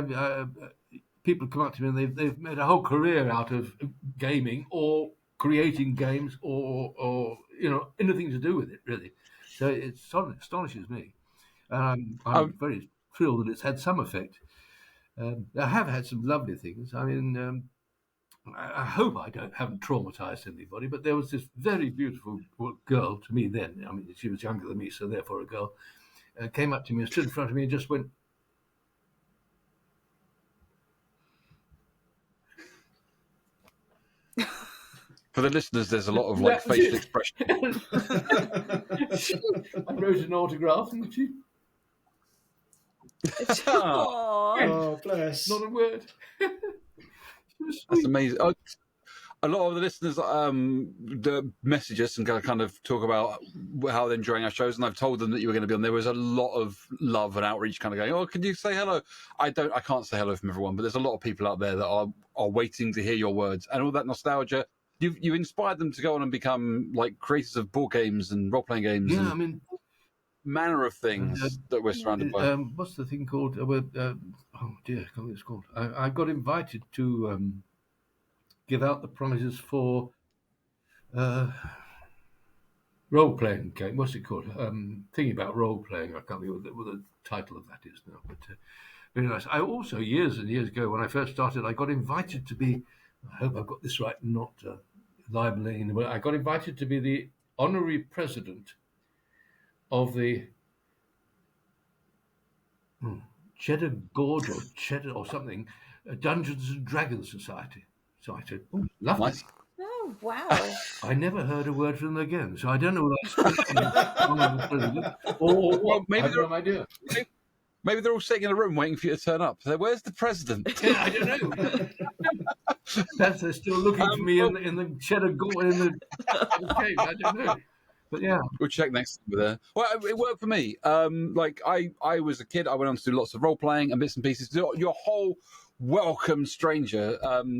Speaker 4: people come up to me and they've made a whole career out of gaming or creating games or anything to do with it, really. So it astonishes me. I'm very thrilled that it's had some effect. I have had some lovely things. I mean, I hope I haven't traumatized anybody, but there was this very beautiful girl to me then. I mean, she was younger than me, so therefore a girl, came up to me and stood in front of me and just went,
Speaker 1: For the listeners, there's a lot of
Speaker 4: That was
Speaker 1: facial
Speaker 4: it.
Speaker 1: expression.
Speaker 4: I wrote an autograph, and she,
Speaker 2: Aw.
Speaker 3: Oh, bless.
Speaker 4: not a word. She was
Speaker 1: That's
Speaker 4: sweet.
Speaker 1: amazing. A lot of the listeners message us and kind of talk about how they're enjoying our shows, and I've told them that you were going to be on. There was a lot of love and outreach, kind of going, "Oh, can you say hello?" I can't say hello from everyone, but there's a lot of people out there that are waiting to hear your words and all that nostalgia. You inspired them to go on and become like creators of board games and role playing games.
Speaker 4: Yeah,
Speaker 1: and
Speaker 4: I mean,
Speaker 1: manner of things that we're surrounded by.
Speaker 4: what's the thing called? Oh dear, I can't think what it's called. I got invited to give out the prizes for role playing game. What's it called? Thinking about role playing. I can't think what the title of that is now, but very nice. I also, years and years ago, when I first started, I got invited to be. I hope I've got this right, not libeling. But I got invited to be the honorary president of the Treguard or Cheddar or something, Dungeons and Dragons Society. So I said, "Oh, lovely."
Speaker 1: Nice.
Speaker 2: Oh, wow.
Speaker 4: I never heard a word from them again, so I don't know whether or what.
Speaker 1: Well, maybe
Speaker 4: I have no idea.
Speaker 1: Maybe they're all sitting in a room waiting for you to turn up. So, where's the president?
Speaker 4: Yeah, I don't know. Perhaps they're still looking for me in the Cheddar Gore in the cave. I don't know. But yeah,
Speaker 1: We'll check next time we're there. Well, it worked for me. Like I was a kid. I went on to do lots of role playing and bits and pieces. Your whole welcome stranger.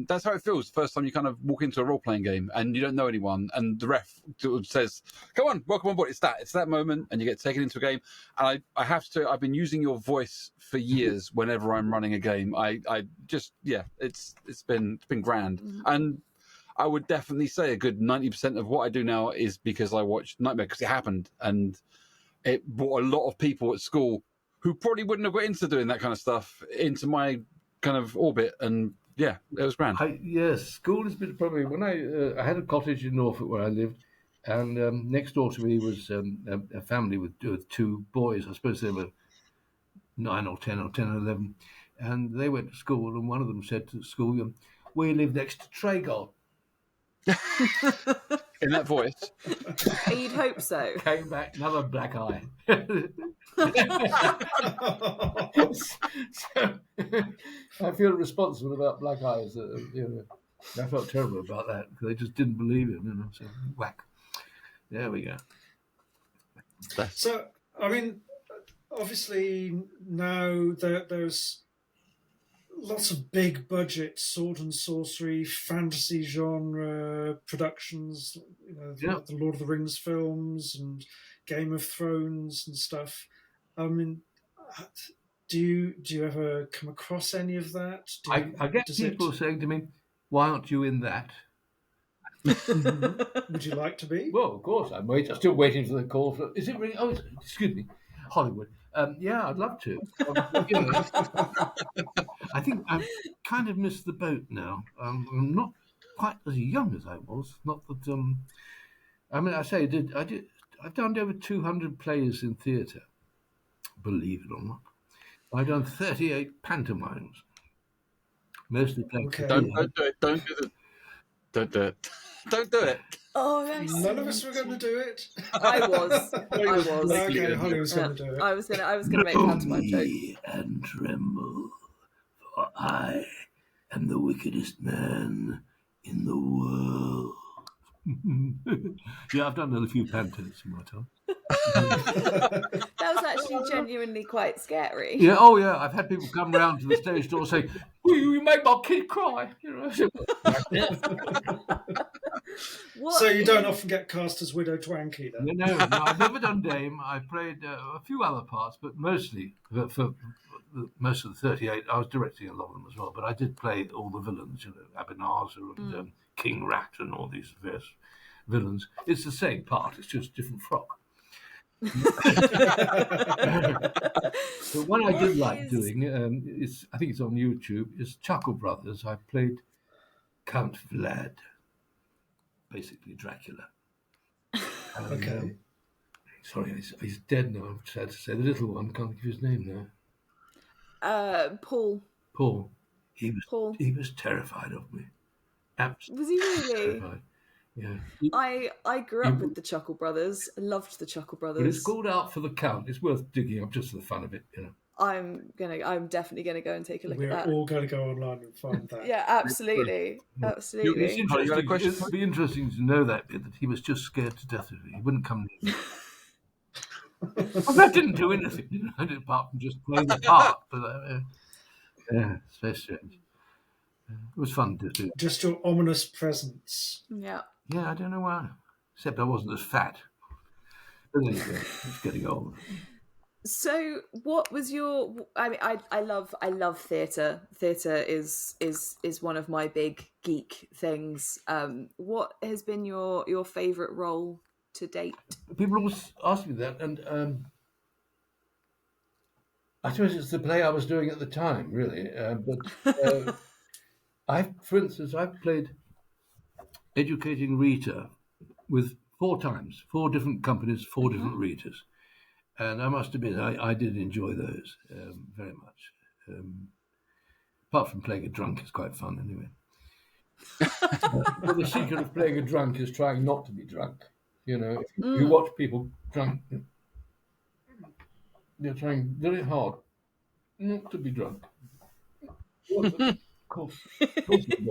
Speaker 1: That's how it feels. The first time you kind of walk into a role playing game and you don't know anyone, and the ref says, "Come on, welcome on board." It's that moment, and you get taken into a game. And I have to. I've been using your voice for years whenever I'm running a game. I just it's been grand. And I would definitely say a good 90% of what I do now is because I watched Knightmare, because it happened, and it brought a lot of people at school who probably wouldn't have got into doing that kind of stuff into my kind of orbit, and yeah, it was grand.
Speaker 4: yes, school has been probably when I had a cottage in Norfolk where I lived, and next door to me was a family with two boys. I suppose they were 9 or 10 or 10 or 11, and they went to school, and one of them said to school, "We live next to Treguard."
Speaker 1: In that voice.
Speaker 2: You'd hope so.
Speaker 4: Came back, another black eye. So, I feel responsible about black eyes. I felt terrible about that because they just didn't believe it. So whack. There we go.
Speaker 3: So, I mean, obviously now there's lots of big budget sword and sorcery, fantasy genre productions, the Lord of the Rings films and Game of Thrones and stuff. I mean, do you ever come across any of that?
Speaker 4: I get people saying to me, "Why aren't you in that?"
Speaker 3: Would you like to be?
Speaker 4: Well, of course, I'm still waiting for the call. Is it really? Oh, excuse me, Hollywood. Yeah, I'd love to. I think I've kind of missed the boat now. I'm not quite as young as I was. Not that. I mean, I've done over 200 plays in theatre. Believe it or not, I've done 38 pantomimes. Mostly playing.
Speaker 3: Okay.
Speaker 1: Don't do it. Don't do it. Don't do it. Don't do it.
Speaker 2: Oh,
Speaker 3: None of us were going to do it.
Speaker 2: I was.
Speaker 3: Okay, Holly was going to do it.
Speaker 2: I was gonna make a pantomime joke.
Speaker 4: And tremble, for I am the wickedest man in the world. Yeah, I've done a few pantos in my time.
Speaker 2: That was actually genuinely quite scary.
Speaker 4: Yeah, oh yeah, I've had people come round to the stage door saying, "You make my kid cry."
Speaker 3: So you don't often get cast as Widow Twanky, then?
Speaker 4: No, I've never done Dame. I played a few other parts, but mostly for most of the 38, I was directing a lot of them as well. But I did play all the villains, Abenazer and King Rat and all these various villains. It's the same part, it's just different frock. But what I did like doing, I think it's on YouTube, is Chuckle Brothers. I played Count Vlad, basically Dracula.
Speaker 3: Okay.
Speaker 4: Sorry, he's dead now, I'm sad to say. The little one, can't think of his name now.
Speaker 2: Paul.
Speaker 4: Paul. He was terrified of me. Absolutely
Speaker 2: Was he really?
Speaker 4: terrified. Yeah.
Speaker 2: I grew up with the Chuckle Brothers. I loved the Chuckle
Speaker 4: But it's
Speaker 2: Brothers.
Speaker 4: called Out for the Count. It's worth digging up just for the fun of it, you know.
Speaker 2: I'm definitely gonna go and take a look
Speaker 3: We're
Speaker 2: at that.
Speaker 3: all going to go online and find that.
Speaker 2: Yeah, absolutely,
Speaker 4: It's
Speaker 2: absolutely.
Speaker 1: Holly, you had a
Speaker 4: interesting.
Speaker 1: question?
Speaker 4: It'd be interesting to know that bit, that he was just scared to death of it. He wouldn't come near me. Well, that didn't do anything, you know, apart from just playing the part. But yeah, it's very strange. It was fun to do.
Speaker 3: Just your ominous presence.
Speaker 2: Yeah.
Speaker 4: Yeah, I don't know why. Except I wasn't as fat. But there you go. It's getting old.
Speaker 2: So, what was your? I mean, I love theatre. Theatre is one of my big geek things. What has been your favourite role to date?
Speaker 4: People always ask me that, and I suppose it's the play I was doing at the time, really. But for instance, I've played Educating Rita with 4 times, 4 different companies, 4 different Ritas. And I must admit, I did enjoy those very much. Apart from playing a drunk, it's quite fun anyway. But the secret of playing a drunk is trying not to be drunk. You know, if you watch people drunk, they're trying very hard not to be drunk. Of course absolutely.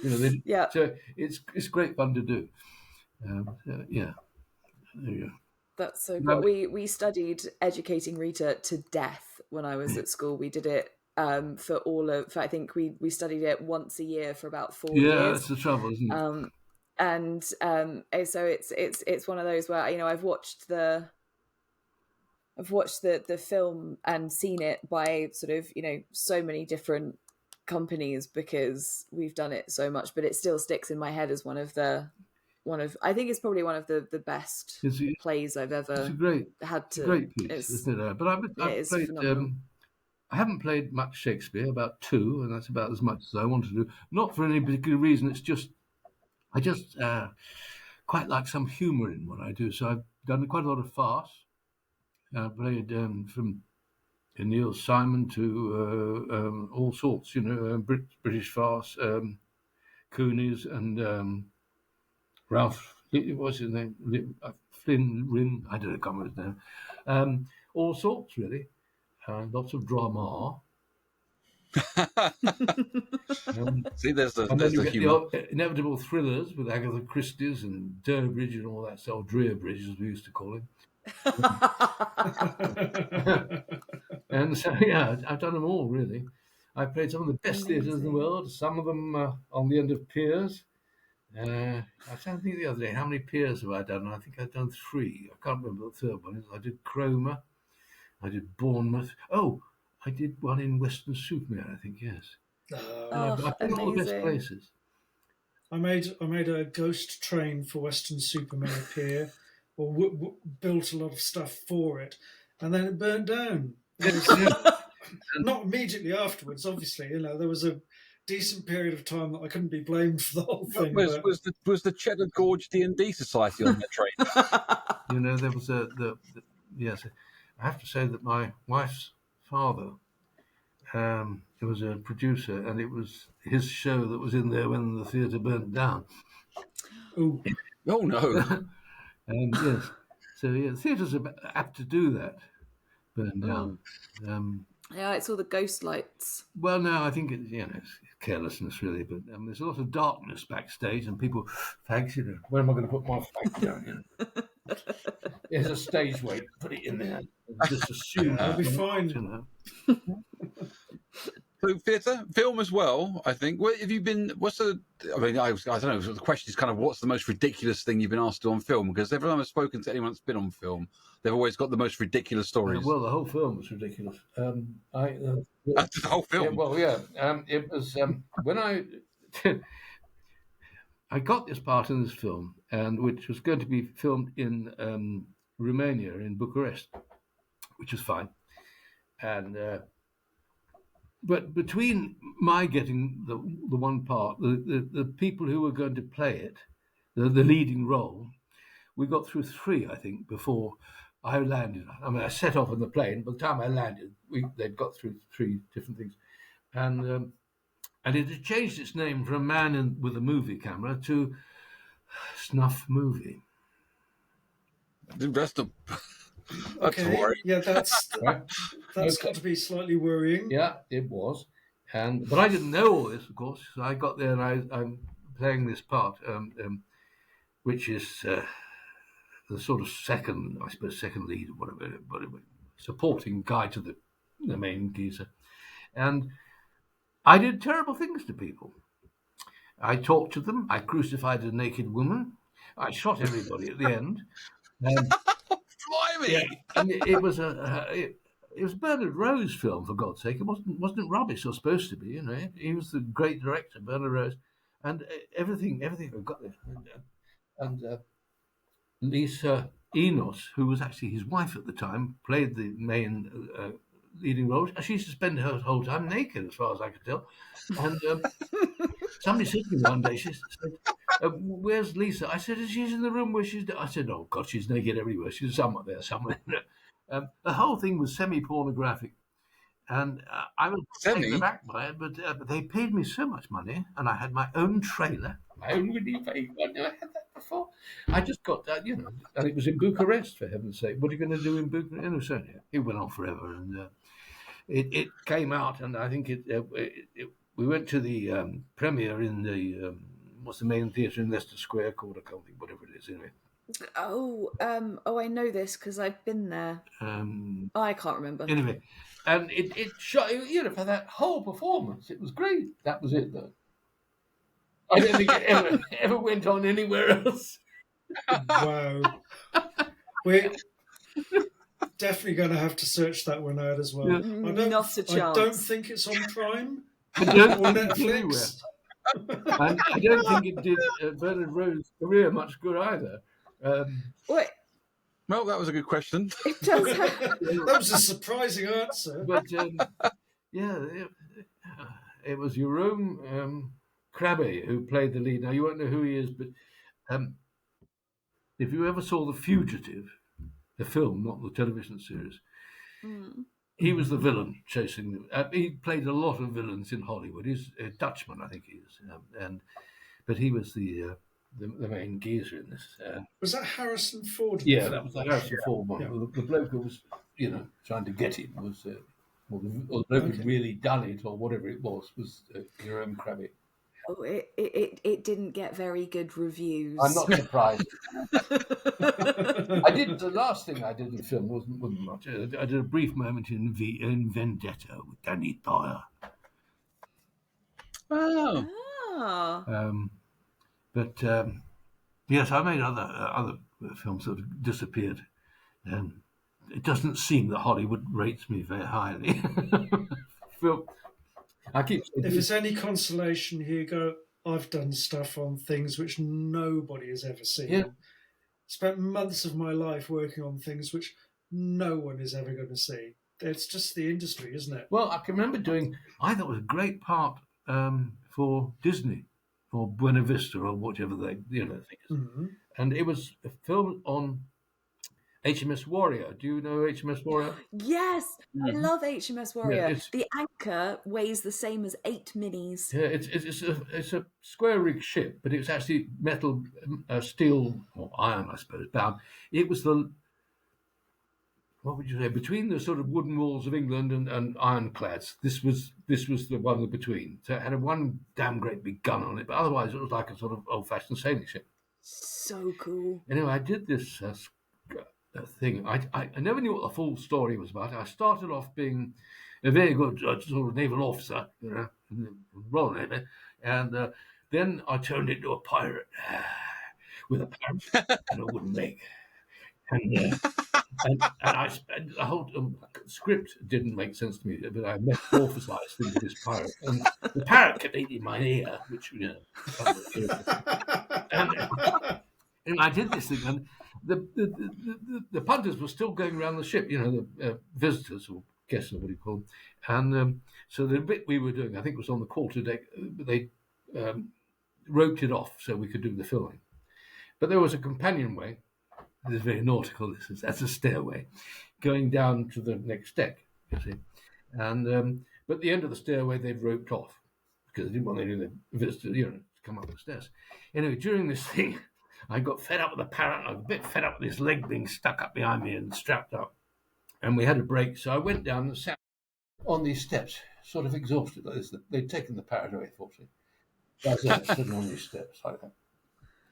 Speaker 4: You know,
Speaker 2: Yeah.
Speaker 4: So it's great fun to do. Yeah, there you go.
Speaker 2: That's so cool. We studied Educating Rita to death when I was at school. We did it for I think we studied it once a year for about 4 years.
Speaker 4: Yeah, that's the trouble, isn't it?
Speaker 2: And so it's one of those where, you know, I've watched the film and seen it by sort of, you know, so many different companies because we've done it so much, but it still sticks in my head as I think it's probably one of the best plays I've ever had to.
Speaker 4: Great piece, isn't it? But I've played. I haven't played much Shakespeare, about 2, and that's about as much as I want to do. Not for any particular reason. It's just I just quite like some humour in what I do. So I've done quite a lot of farce. I've played from Neil Simon to all sorts, you know, British farce, Coonies and Ralph. What's his name? Flynn Rin. I don't know. I can't remember his name. All sorts, really. Lots of drama.
Speaker 1: See, there's the
Speaker 4: humour. The inevitable thrillers with Agatha Christie's and Durbridge and all that stuff, Drearbridge as we used to call him. And so, yeah, I've done them all, really. I've played some of the best theatres in the world, some of them on the end of piers. I was trying to think the other day, how many piers have I done? I think I've done 3. I can't remember what the third one is. I did Cromer. I did Bournemouth. Oh, I did one in Weston-super-Mare, I think, yes. I've been all the best places.
Speaker 3: I made a ghost train for Weston-super-Mare Pier, or built a lot of stuff for it, and then it burnt down. Not immediately afterwards, obviously. You know, there was a decent period of time that I couldn't be blamed for the whole thing.
Speaker 1: Was the Cheddar Gorge D&D Society on that train?
Speaker 4: You know, there was yes. I have to say that my wife's father, he was a producer, and it was his show that was in there when the theatre burnt down.
Speaker 3: Oh
Speaker 1: no!
Speaker 4: And yes, so yeah, theatres are apt to do that, burn down.
Speaker 2: Yeah, it's all the ghost lights.
Speaker 4: Well, no, I think it's carelessness really, but there's a lot of darkness backstage, and people, fags, you know, where am I going to put my fag down? You know? There's a stage weight, put it in there. Just assume
Speaker 3: I'll be fine.
Speaker 4: You know.
Speaker 1: So theatre, film as well. I think. Where have you been? What's the? I mean, I don't know. The question is kind of what's the most ridiculous thing you've been asked to do on film? Because every time I've spoken to anyone that's been on film, they've always got the most ridiculous stories.
Speaker 4: Well, the whole film was ridiculous.
Speaker 1: That's the whole film.
Speaker 4: It was when I got this part in this film, and which was going to be filmed in Romania, in Bucharest, which was fine, and. But between my getting the one part, the people who were going to play it, the leading role, we got through 3, I think, before I landed. I mean, I set off on the plane. By the time I landed, they'd got through 3 different things, and and it had changed its name from A Man with a Movie Camera to Snuff Movie.
Speaker 1: That's a
Speaker 3: Okay,
Speaker 1: worry.
Speaker 3: yeah, that's
Speaker 4: Right?
Speaker 3: got to be slightly worrying.
Speaker 4: Yeah, it was. But I didn't know all this, of course. So I got there and I'm playing this part, which is the sort of second lead, or whatever, supporting guy to the main geezer. And I did terrible things to people. I talked to them. I crucified a naked woman. I shot everybody at the end.
Speaker 1: Blimey!
Speaker 4: Yeah, and it was it was Bernard Rowe's film, for God's sake. It wasn't rubbish or supposed to be. You know, he was the great director, Bernard Rowe, and everything I got there. And Lisa Enos, who was actually his wife at the time, played the main leading role. She used to spend her whole time naked, as far as I could tell. And somebody said to me one day, she said, "Where's Lisa?" I said, "She's in the room where she's." I said, "Oh God, she's naked everywhere. She's somewhere there, somewhere." The whole thing was semi-pornographic, and I was taken aback by it. But they paid me so much money, and I had my own trailer, my own really paid one. I had that before. I just got that, you know, and it was in Bucharest, for heaven's sake. What are you going to do in Bucharest? You know, so it went on forever, and it came out, and I think we went to the premiere in the what's the main theatre in Leicester Square called? I can't think, whatever it is anyway.
Speaker 2: Oh, I know this because I've been there. I can't remember.
Speaker 4: Anyway, and it shot, you know, for that whole performance, it was great. That was it, though. I don't think it ever went on anywhere else.
Speaker 3: Wow. We're definitely going to have to search that one out as well.
Speaker 4: Yeah.
Speaker 2: Not a chance.
Speaker 3: I don't think it's on Prime
Speaker 4: I don't
Speaker 3: or
Speaker 4: think it's anywhere.
Speaker 3: Netflix.
Speaker 4: And I don't think it did Bernard Rowe's career much good either.
Speaker 2: Wait,
Speaker 1: Well, that was a good question.
Speaker 2: it does have.
Speaker 3: That was a surprising answer.
Speaker 4: But yeah, it was Jerome Krabbe who played the lead. Now you won't know who he is, but if you ever saw The Fugitive, the film, not the television series, he was the villain chasing them. He played a lot of villains in Hollywood. He's a Dutchman, I think he is, but he was the main geezer in this.
Speaker 3: Was that Harrison Ford?
Speaker 4: Yeah, that was the Harrison Ford one.
Speaker 3: Yeah.
Speaker 4: The bloke who was, you know, trying to get him was, or the bloke who really done it, or whatever it was Jerome Krabbe.
Speaker 2: Oh, it didn't get very good reviews.
Speaker 4: I'm not surprised. The last thing I did in film wasn't much. I did a brief moment in Vendetta with Danny Dyer.
Speaker 1: Oh.
Speaker 2: Ah.
Speaker 4: But yes, I made other films that have disappeared. It doesn't seem that Hollywood rates me very highly.
Speaker 3: If it's any consolation, Hugo, I've done stuff on things which nobody has ever seen.
Speaker 4: Yeah.
Speaker 3: Spent months of my life working on things which no one is ever going to see. It's just the industry, isn't it?
Speaker 4: Well, I can remember I thought it was a great part for Disney, for Buena Vista or whatever they, you know, think.
Speaker 3: Mm-hmm.
Speaker 4: And it was a film on HMS Warrior. Do you know HMS Warrior?
Speaker 2: Yes, I love HMS Warrior.
Speaker 4: Yeah,
Speaker 2: the anchor weighs the same as 8 minis.
Speaker 4: Yeah, it's a square rig ship, but it's actually metal, steel or iron, I suppose, bound. It was what would you say, between the sort of wooden walls of England and ironclads. This was the one in between. So it had one damn great big gun on it, but otherwise it was like a sort of old-fashioned sailing ship.
Speaker 2: So cool.
Speaker 4: Anyway, I did this thing. I never knew what the full story was about. I started off being a very good sort of naval officer, you know, Royal Navy, and then I turned into a pirate with a parrot and a wooden leg. And I spent the whole script didn't make sense to me, but I metamorphosized into this pirate, and the parrot kept eating my ear, which, you know, and I did this thing, and the punters were still going around the ship, you know, the visitors or guests or what do you call them, and so the bit we were doing, I think, was on the quarterdeck. They roped it off so we could do the filming, but there was a companionway. This is very nautical. That's a stairway going down to the next deck, you see. And but at the end of the stairway, they'd roped off because I didn't want any of the visitors, to come up the stairs. Anyway, during this thing, I got fed up with the parrot. I was a bit fed up with this leg being stuck up behind me and strapped up. And we had a break, so I went down and sat on these steps, sort of exhausted like this. They'd taken the parrot away, fortunately. So I was there, sitting on these steps like that.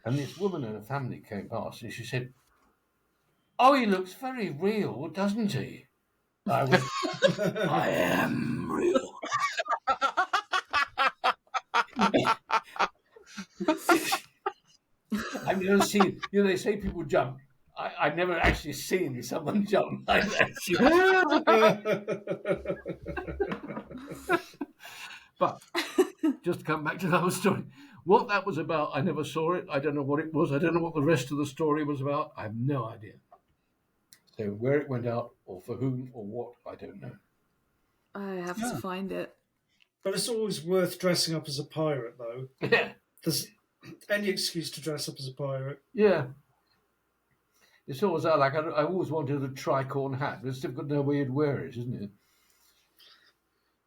Speaker 4: And this woman and her family came past, and she said, "Oh, he looks very real, doesn't he?" I went, "I am real." I've never seen, they say people jump. I've never actually seen someone jump like that. But just to come back to the whole story, what that was about, I never saw it. I don't know what it was. I don't know what the rest of the story was about. I have no idea. So where it went out, or for whom, or what, I don't know.
Speaker 2: I have to find it.
Speaker 3: But it's always worth dressing up as a pirate, though.
Speaker 4: Yeah.
Speaker 3: There's any excuse to dress up as a pirate.
Speaker 4: Yeah. It's always like I always wanted a tricorn hat, but it's difficult to know where you'd wear it, isn't it?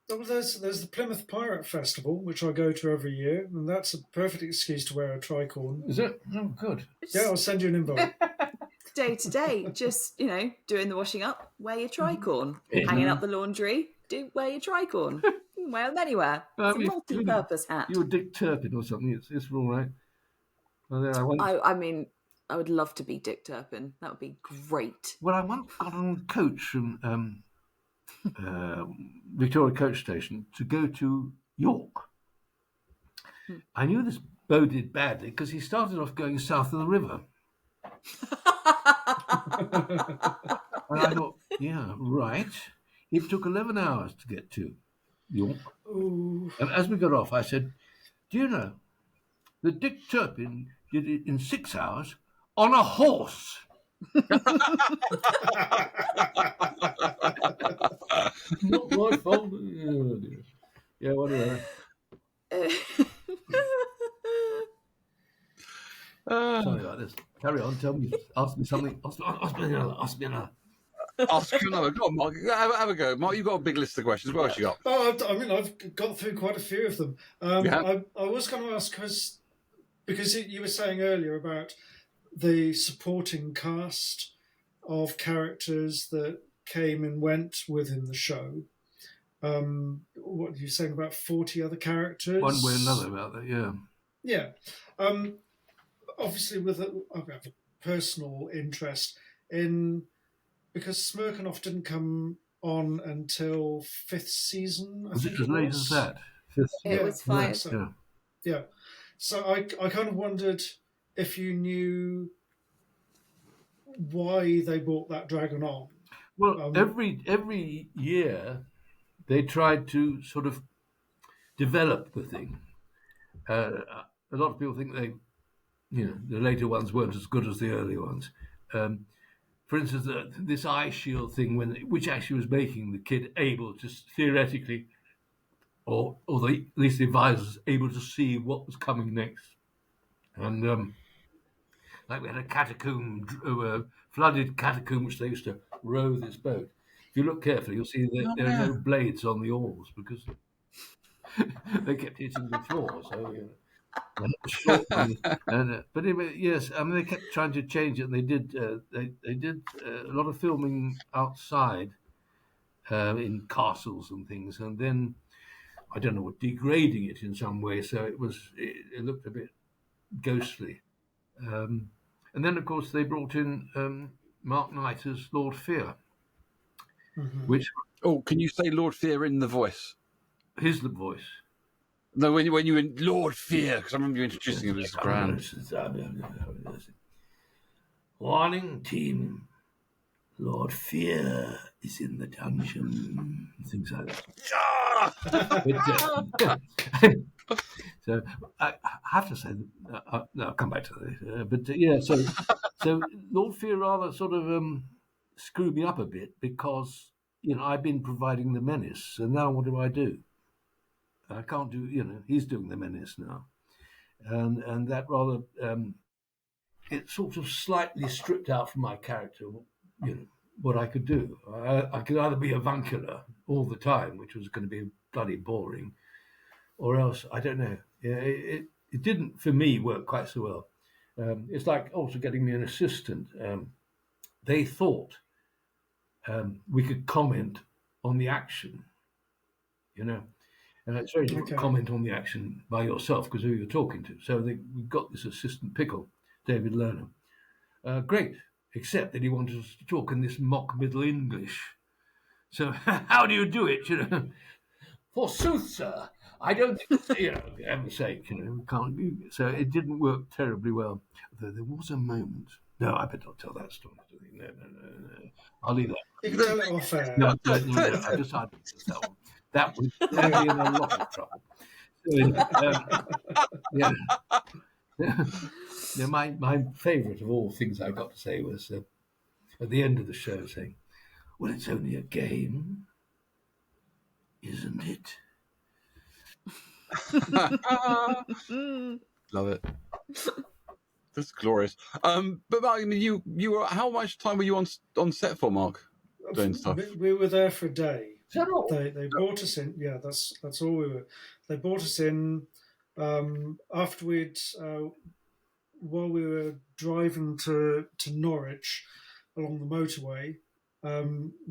Speaker 3: Oh, there's the Plymouth Pirate Festival, which I go to every year, and that's a perfect excuse to wear a tricorn.
Speaker 4: Is it? Oh, good.
Speaker 3: Yeah, I'll send you an invite.
Speaker 2: Day to day, just, doing the washing up, wear your tricorn. Hanging up the laundry, wear your tricorn. You can wear them anywhere. It's a multi-purpose hat.
Speaker 4: You're Dick Turpin or something. It's all right. Well, there
Speaker 2: I mean, I would love to be Dick Turpin. That would be great.
Speaker 4: Well, I once got on a coach from Victoria Coach Station to go to York. I knew this boded badly because he started off going south of the river. And I thought, yeah, right. It took 11 hours to get to York.
Speaker 3: Ooh.
Speaker 4: And as we got off, I said, "Do you know that Dick Turpin did it in 6 hours on a horse?" Not my fault. Yeah, whatever. Sorry about this. Carry on. Tell me. Ask me something. Ask me another.
Speaker 1: Ask you another. Go on, Mark. Have a go. Mark, you've got a big list of questions. What else you got?
Speaker 3: Oh, I've got through quite a few of them. I was going to ask because you were saying earlier about the supporting cast of characters that came and went within the show. What are you saying about 40 other characters?
Speaker 4: One way or another about that, yeah.
Speaker 3: Yeah. Obviously, I have a personal interest in, because Smirnoff didn't come on until 5th season.
Speaker 4: Was it as late as that?
Speaker 2: It was 5.
Speaker 3: So, yeah. So I kind of wondered if you knew why they brought that dragon on.
Speaker 4: Well, every year they tried to sort of develop the thing. A lot of people think the later ones weren't as good as the early ones. For instance, this eye shield thing, which actually was making the kid able to theoretically, or at least the advisors, able to see what was coming next. And like we had a catacomb, flooded catacomb, which they used to row this boat. If you look carefully, you'll see that there are no blades on the oars because they kept hitting the floor. So, but anyway, yes, I mean they kept trying to change it, and they did. They did a lot of filming outside in castles and things, and then I don't know what, degrading it in some way, so it looked a bit ghostly. And then, of course, they brought in Mark Knight as Lord Fear, which.
Speaker 1: Oh, can you say Lord Fear in the voice?
Speaker 4: His voice.
Speaker 1: No, when you were in Lord Fear, because I remember you introducing him as grand.
Speaker 4: Warning, team. Lord Fear is in the dungeon. Things like that. So I have to say, I'll come back to that. So Lord Fear rather sort of screwed me up a bit because I've been providing the menace, and now what do I do? I can't do. He's doing the menace now, and that rather it sort of slightly stripped out from my character. What I could do. I could either be avuncular all the time, which was going to be bloody boring, or else I don't know. Yeah, it didn't for me work quite so well. It's like also getting me an assistant. They thought we could comment on the action, you know, and it's very difficult to
Speaker 3: Okay.
Speaker 4: comment on the action by yourself because who you're talking to. So we've got this assistant pickle, David Lerner. Great, except that he wanted us to talk in this mock Middle English. So how do you do it? You know, forsooth, sir, I don't, you know, for heaven's sake, you know, we can't. So it didn't work terribly well. Though there was a moment. No, I better not tell that story. No. I'll leave that.
Speaker 3: You can tell it off air.
Speaker 4: No. I decided that one. That would get me in a lot of trouble. So, yeah. Yeah, my favourite of all things I got to say was at the end of the show saying, "Well, it's only a game, isn't it?"
Speaker 1: Love it. That's glorious. But Mark, I mean, you were, how much time were you on set for, Mark, doing stuff?
Speaker 3: We were there for a day.
Speaker 4: Is that all?
Speaker 3: They brought us in. Yeah, that's all we were. They brought us in after we'd while we were driving to Norwich along the motorway.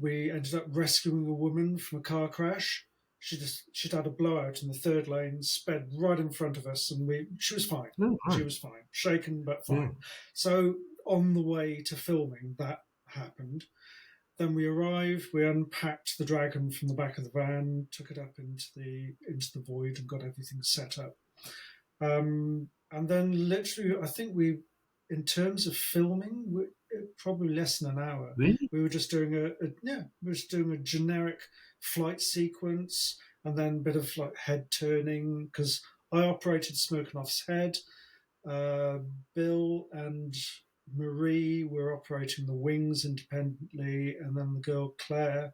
Speaker 3: We ended up rescuing a woman from a car crash. She'd had a blowout in the third lane, sped right in front of us, and she was fine.
Speaker 4: Oh, right.
Speaker 3: She was fine, shaken but fine.
Speaker 4: Yeah.
Speaker 3: So on the way to filming, that happened. Then we arrived. We unpacked the dragon from the back of the van, took it up into the void, and got everything set up. And then, literally, I think in terms of filming, probably less than an hour.
Speaker 4: Really?
Speaker 3: We were just doing a generic flight sequence, and then a bit of like head turning because I operated Smirnoff's head. Bill and Marie were operating the wings independently, and then the girl Claire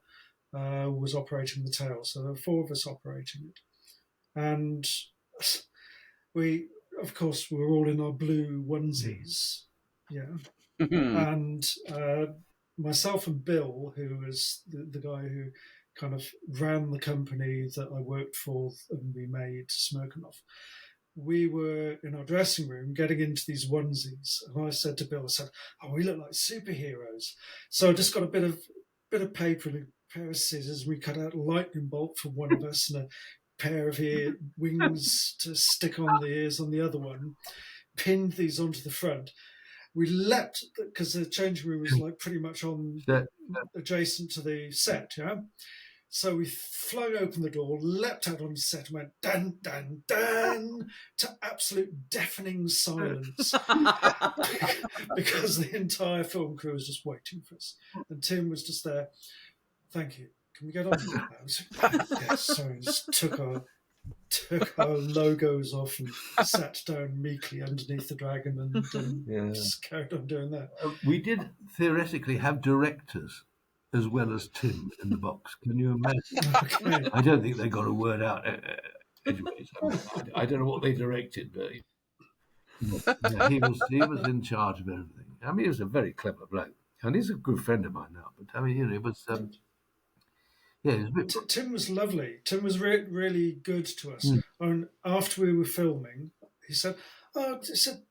Speaker 3: was operating the tail. So there were four of us operating it, and we, of course, we were all in our blue onesies, yeah. And myself and Bill, who was the guy who kind of ran the company that I worked for and we made Smirnoff, we were in our dressing room getting into these onesies, and I said to Bill, "Oh, we look like superheroes." So I just got a bit of paper and a pair of scissors. We cut out a lightning bolt for one of us and a pair of wings to stick on the ears on the other one. Pinned these onto the front. We leapt because the changing room was like pretty much on adjacent to the set, yeah. So we flung open the door, leapt out on the set, and went dun dun dun to absolute deafening silence because the entire film crew was just waiting for us, and Tim was just there. "Thank you. Can we get on with it?" Yes, sorry. Just took our logos off and sat down meekly underneath the dragon and just carried on doing that.
Speaker 4: We did theoretically have directors as well as Tim in the box. Can you imagine?
Speaker 3: Okay.
Speaker 4: I don't think they got a word out. Anyways, I don't know what they directed, but yeah, he was in charge of everything. I mean, he was a very clever bloke, and he's a good friend of mine now. But I mean, you know, it was. Yeah, it was a bit...
Speaker 3: Tim was lovely. Tim was really good to us. And after we were filming, he said,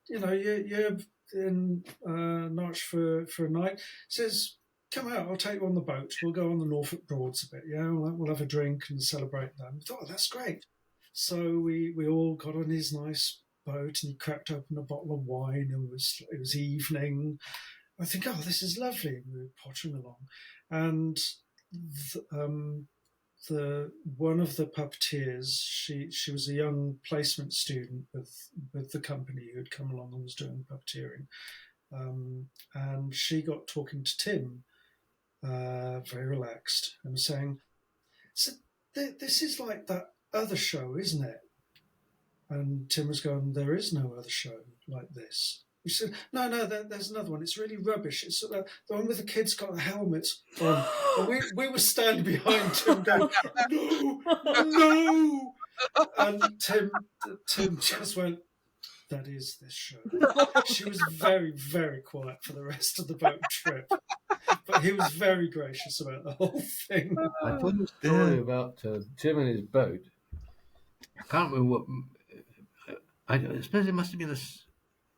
Speaker 3: you know, you're in Norwich for a night. He says, "Come out, I'll take you on the boat. We'll go on the Norfolk Broads a bit. Yeah, we'll have a drink and celebrate them." We thought, "Oh, that's great." So we all got on his nice boat, and he cracked open a bottle of wine, and it was evening. I think, "Oh, this is lovely." We were pottering along, and the one of the puppeteers, she was a young placement student with the company who had come along and was doing puppeteering, and she got talking to Tim, very relaxed, and saying, "So this is like that other show, isn't it?" And Tim was going, "There is no other show like this." We said, no, there's another one. It's really rubbish. It's the one with the kids got the helmets on. And we were standing behind Tim going, no. And Tim just went, "That is this show." She was very, very quiet for the rest of the boat trip. But he was very gracious about the whole thing.
Speaker 4: I told you a story about Tim and his boat. I can't remember what. I suppose it must have been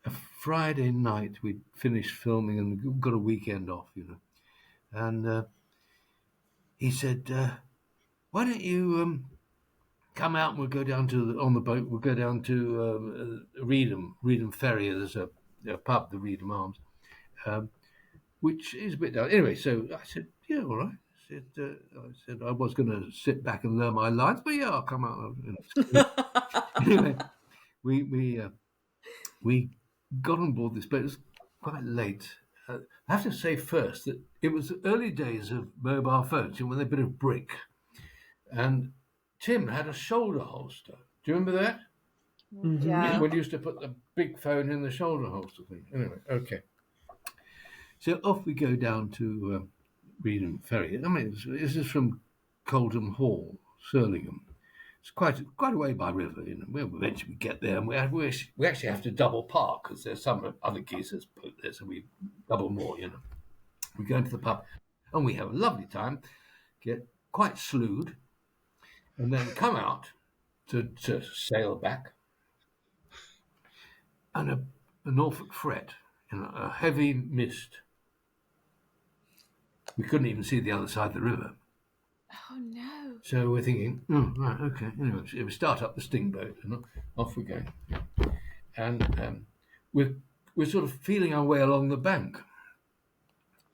Speaker 4: a Friday night. We'd finished filming and got a weekend off, And he said, "Why don't you come out and we'll go down on the boat. We'll go down to Reedham Ferry. There's a pub, the Reedham Arms, which is a bit down. Anyway, so I said, yeah, all right. I was going to sit back and learn my lines, but yeah, I'll come out. Anyway, we got on board this boat. It was quite late. I have to say first that it was the early days of mobile phones, when they're a bit of brick. And Tim had a shoulder holster. Do you remember that?
Speaker 2: Yeah.
Speaker 4: We used to put the big phone in the shoulder holster thing. Anyway, okay. So off we go down to Reedham Ferry. I mean, this is from Coldham Hall, Surlingham. It's quite a way by river. We'll eventually get there, and we actually have to double park because there's some other geezers put there, so we double more. We go into the pub, and we have a lovely time. Get quite slewed, and then come out to sail back, and a Norfolk fret in a heavy mist. We couldn't even see the other side of the river.
Speaker 2: Oh no!
Speaker 4: So we're thinking, oh right, okay. Anyway, so we start up the stingboat, and off we go. And we're sort of feeling our way along the bank,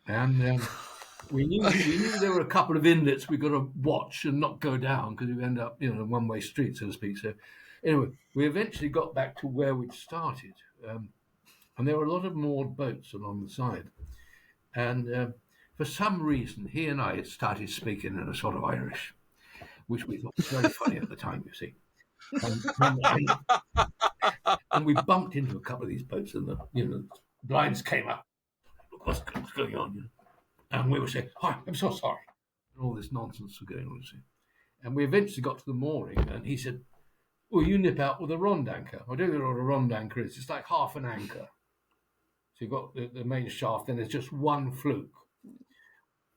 Speaker 4: and we knew there were a couple of inlets we got to watch and not go down because we end up, a one-way street, so to speak. So anyway, we eventually got back to where we'd started, and there were a lot of moored boats along the side, and for some reason, he and I had started speaking in a sort of Irish, which we thought was very funny at the time, you see. And we bumped into a couple of these boats, and the blinds came up. Look, what's going on? And we were saying, "Hi, I'm so sorry." And all this nonsense was going on, you see. And we eventually got to the mooring, and he said, "Well, you nip out with a rond anchor." I don't know what a rond anchor is. It's like half an anchor. So you've got the main shaft, then there's just one fluke,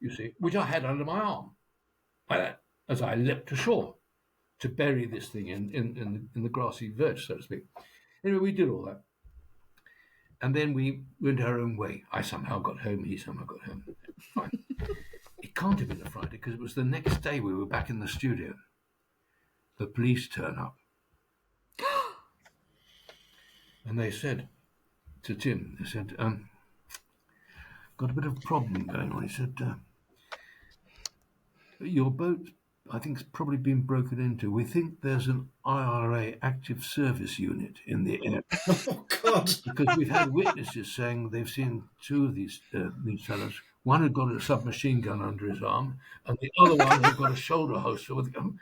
Speaker 4: you see, which I had under my arm, like that, as I leapt ashore to bury this thing in the grassy verge, so to speak. Anyway, we did all that. And then we went our own way. I somehow got home, he somehow got home. Fine. It can't have been a Friday because it was the next day we were back in the studio. The police turn up. And they said to Tim, they said, got a bit of a problem going on. He said, your boat, I think, has probably been broken into. We think there's an IRA active service unit in the area.
Speaker 3: Oh, God.
Speaker 4: Because we've had witnesses saying they've seen two of these fellows. One had got a submachine gun under his arm, and the other one had got a shoulder holster with a gun.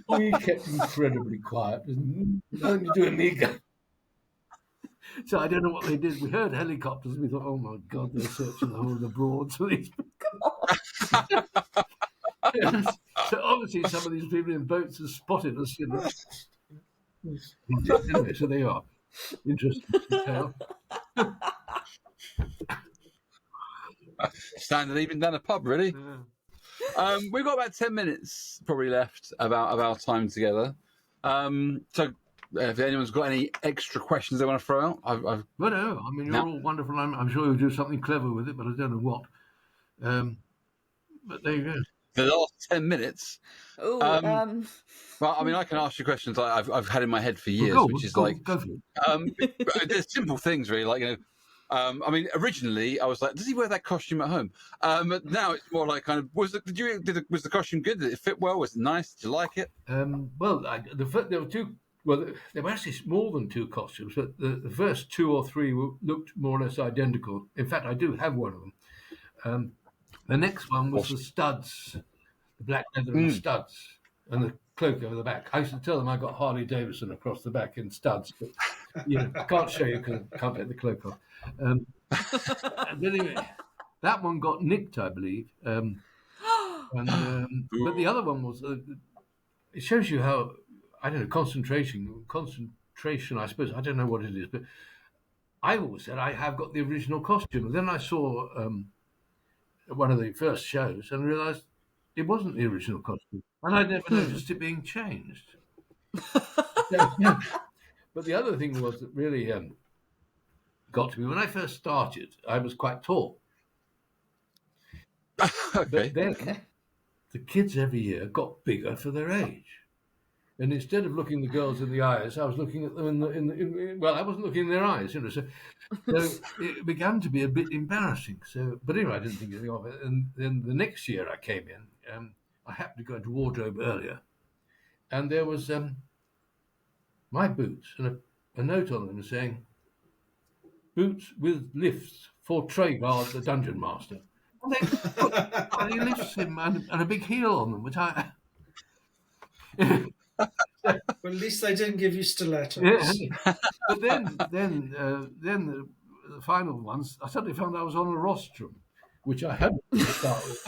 Speaker 4: We kept incredibly quiet. Nothing to do with me. So I don't know what they did. We heard helicopters. We thought, oh my God, they're searching the whole of the Broads for these people. So obviously some of these people in boats have spotted us. Anyway, so they are. Interesting detail.
Speaker 1: Standing even down a pub, really. We've got about 10 minutes probably left of our time together. So if anyone's got any extra questions they want to throw out,
Speaker 4: Well, no, I mean, you're all wonderful. I'm sure you'll do something clever with it, but I don't know what. But there you go.
Speaker 1: The last 10 minutes.
Speaker 2: Oh,
Speaker 1: Well, I mean, I can ask you questions like I've had in my head for years, which is like,
Speaker 4: go for it.
Speaker 1: there's simple things really, like, I mean, originally I was like, does he wear that costume at home? But now it's more like kind of, was the costume good? Did it fit well? Was it nice? Did you like it?
Speaker 4: Well, there were two. Well, there were actually more than two costumes, but the first two or three looked more or less identical. In fact, I do have one of them. The next one was the studs, the black leather and the studs, and the cloak over the back. I used to tell them I got Harley Davidson across the back in studs, but I can't show you because I can't get the cloak off. But anyway, that one got nicked, I believe. But the other one was. It shows you how, I don't know, concentration. I suppose I don't know what it is, but I always said I have got the original costume. And then I saw one of the first shows and realised it wasn't the original costume, and I'd never noticed it being changed. But the other thing was that really got to me when I first started. I was quite tall,
Speaker 1: Okay.
Speaker 4: but then the kids every year got bigger for their age. And instead of looking the girls in the eyes, I was looking at them well, I wasn't looking in their eyes, you know. So it began to be a bit embarrassing. So, but anyway, I didn't think anything of it. And then the next year I came in, I happened to go into wardrobe earlier, and there was my boots and a note on them saying, "Boots with lifts for Treguard, the dungeon master." And they put bloody lifts in and a big heel on them, which I.
Speaker 3: Well, at least they didn't give you stilettos.
Speaker 4: Yeah. But then the final ones, I suddenly found I was on a rostrum, which I hadn't to start with.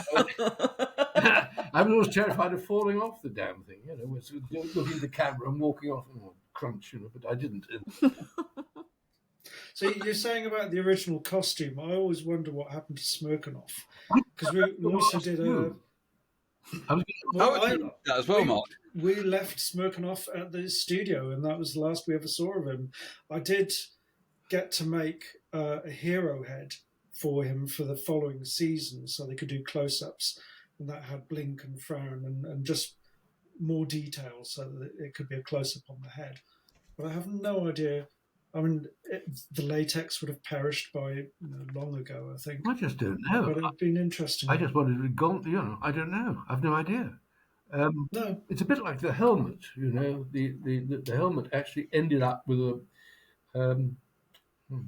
Speaker 4: I was always terrified of falling off the damn thing, you know, looking at the camera and walking off and crunch, you know, but I didn't.
Speaker 3: So you're saying about the original costume. I always wonder what happened to Smirkanoff, because we also did a.
Speaker 1: I would do that as well, Mark.
Speaker 3: We left Smirkanoff at the studio, and that was the last we ever saw of him. I did get to make a hero head for him for the following season, so they could do close-ups, and that had blink and frown and just more details, so that it could be a close-up on the head. But I have no idea. I mean, the latex would have perished by long ago, I think.
Speaker 4: I just don't know.
Speaker 3: But it'd been interesting.
Speaker 4: I just wanted to go, you know, I don't know. I've no idea.
Speaker 3: No.
Speaker 4: It's a bit like the helmet, you know. The helmet actually ended up with a,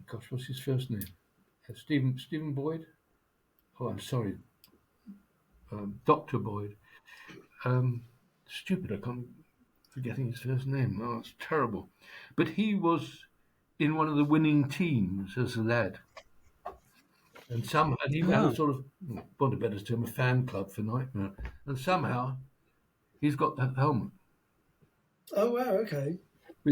Speaker 4: gosh, what's his first name? Stephen Boyd? Oh, I'm sorry. Dr. Boyd. Stupid, I can't forgetting his first name. Oh, it's terrible. But he was in one of the winning teams as a lad. And he ran a sort of, want a better term, a fan club for Knightmare. And somehow he's got that helmet.
Speaker 3: Oh, wow, okay.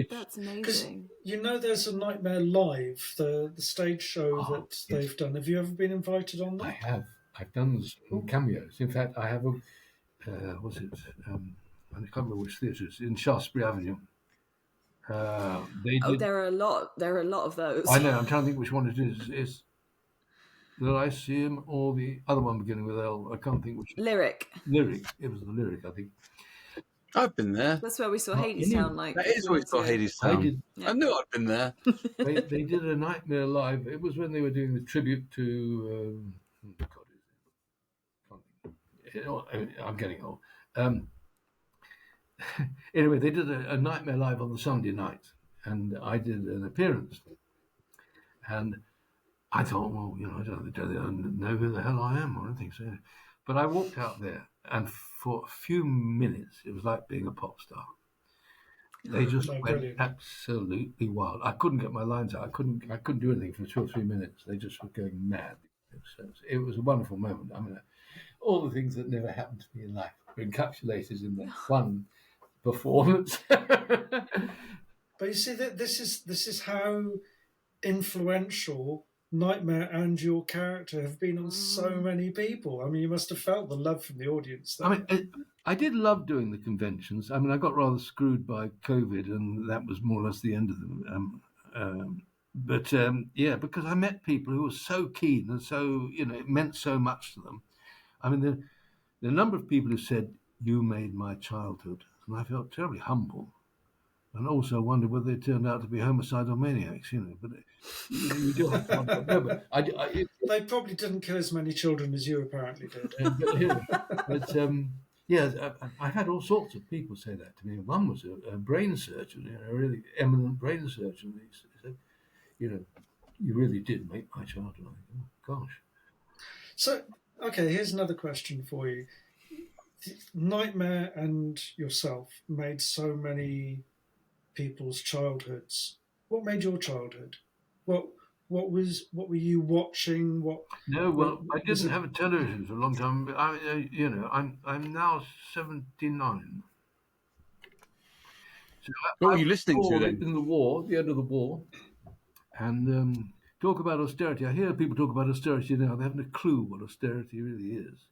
Speaker 2: That's amazing.
Speaker 3: You know, there's a Knightmare Live, the stage show that they've done. Have you ever been invited on that?
Speaker 4: I have. I've done some cameos. In fact, I have a, what's it? I can't remember which theatre it's in Shaftesbury Avenue.
Speaker 2: There are a lot. There are a lot of those.
Speaker 4: I know. I'm trying to think which one it is. Is the Lyceum or the other one beginning with L? I can't think which.
Speaker 2: Lyric.
Speaker 4: It was the Lyric, I think.
Speaker 1: I've been there.
Speaker 2: That's where we saw Hadestown.
Speaker 1: That is where we saw Hadestown. I knew I'd been there.
Speaker 4: They did a Knightmare Live. It was when they were doing the tribute to. I'm getting old. Anyway, they did a Knightmare Live on the Sunday night, and I did an appearance. And I thought, well, you know, I don't know who the hell I am or anything. So, but I walked out there, and for a few minutes, it was like being a pop star. They just went absolutely wild. I couldn't get my lines out. I couldn't do anything for 2 or 3 minutes. They just were going mad. It was a wonderful moment. I mean, all the things that never happened to me in life were encapsulated in that one performance.
Speaker 3: But you see, that this is how influential Knightmare and your character have been on so many people. I mean, you must have felt the love from the audience there.
Speaker 4: I mean, I did love doing the conventions. I mean, I got rather screwed by COVID, and that was more or less the end of them. Yeah, because I met people who were so keen and so, you know, it meant so much to them. I mean, the number of people who said, "You made my childhood," and I felt terribly humble, and also wondered whether they turned out to be homicidal maniacs, you know. But you do have to wonder. No, but
Speaker 3: they probably didn't kill as many children as you apparently did.
Speaker 4: Yeah, I had all sorts of people say that to me. One was a brain surgeon, you know, a really eminent brain surgeon. He said, "You know, you really did make my childhood." I think, oh gosh.
Speaker 3: So, okay, here's another question for you. Knightmare and yourself made so many people's childhoods. What made your childhood? What were you watching?
Speaker 4: I didn't have a television for a long time. But I'm now 79. So
Speaker 1: what were you listening to then?
Speaker 4: In the war, the end of the war, and talk about austerity. I hear people talk about austerity now. They haven't a clue what austerity really is.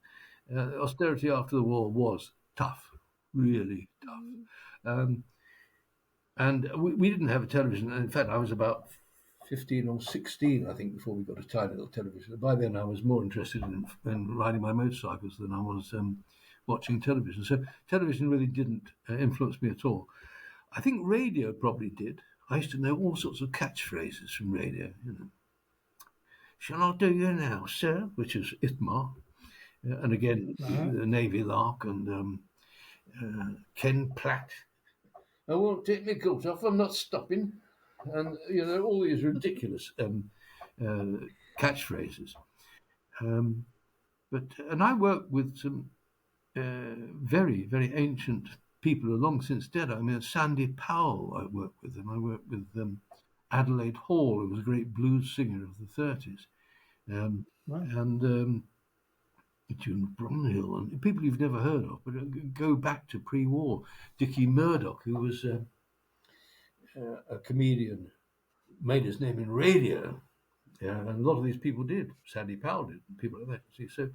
Speaker 4: Austerity after the war was tough, really tough. And we didn't have a television. In fact, I was about 15 or 16, I think, before we got a tiny little television. By then, I was more interested in riding my motorcycles than I was watching television. So television really didn't influence me at all. I think radio probably did. I used to know all sorts of catchphrases from radio. Shall I do you now, sir? Which is Itmar. And again, the Navy Lark and Ken Platt. I won't take my coat off, I'm not stopping. And, all these ridiculous catchphrases. And I worked with some very, very ancient people who are long since dead. I mean, Sandy Powell, I worked with them. I worked with Adelaide Hall, who was a great blues singer of the 30s. And June Bromhill, and people you've never heard of, but go back to pre-war. Dickie Murdoch, who was a comedian, made his name in radio, and a lot of these people did. Sandy Powell did, and people like that. See, so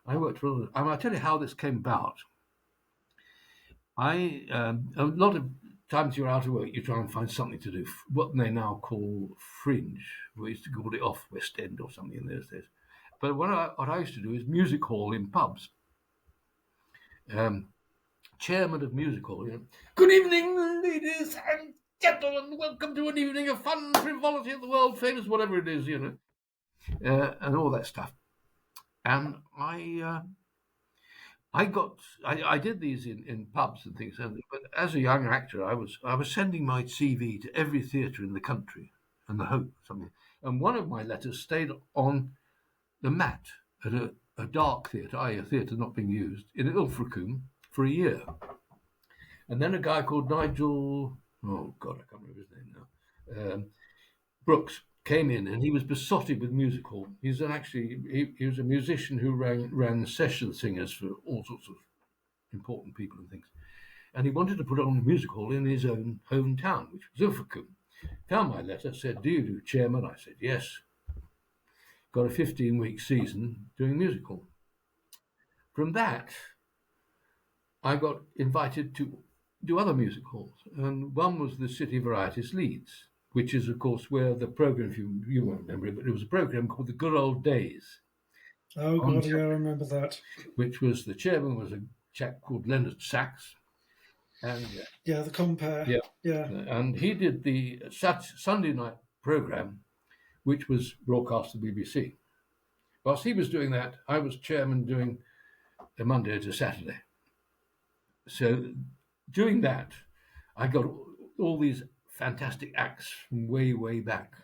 Speaker 4: I worked for them. I'll tell you how this came about. A lot of times you're out of work, you try and find something to do. What they now call fringe. We used to call it off West End or something in those days. But what I used to do is music hall in pubs. Chairman of music hall. Good evening, ladies and gentlemen. Welcome to an evening of fun, frivolity of the world famous, whatever it is, and all that stuff. And I did these in pubs and things. But as a young actor, I was sending my CV to every theatre in the country, and the Hope something. And one of my letters stayed on the mat at a dark theatre, i.e. a theatre not being used, in Ilfracombe for a year. And then a guy called Nigel, oh God, I can't remember his name now, Brooks, came in, and he was besotted with music hall. He was a musician who ran session singers for all sorts of important people and things. And he wanted to put on a music hall in his own hometown, which was Ilfracombe. Found my letter, said, do you do chairman? I said, yes. Got a 15-week season doing music hall. From that, I got invited to do other music halls. And one was the City Varieties Leeds, which is, of course, where the programme, if you won't remember it, but it was a programme called The Good Old Days.
Speaker 3: Oh, God, yeah, I remember that.
Speaker 4: Which was, the chairman was a chap called Leonard Sachs. And
Speaker 3: the compare. Yeah.
Speaker 4: And he did the Sunday night programme, which was broadcast to the BBC. Whilst he was doing that, I was chairman doing the Monday to Saturday. So doing that, I got all these fantastic acts from way, way back.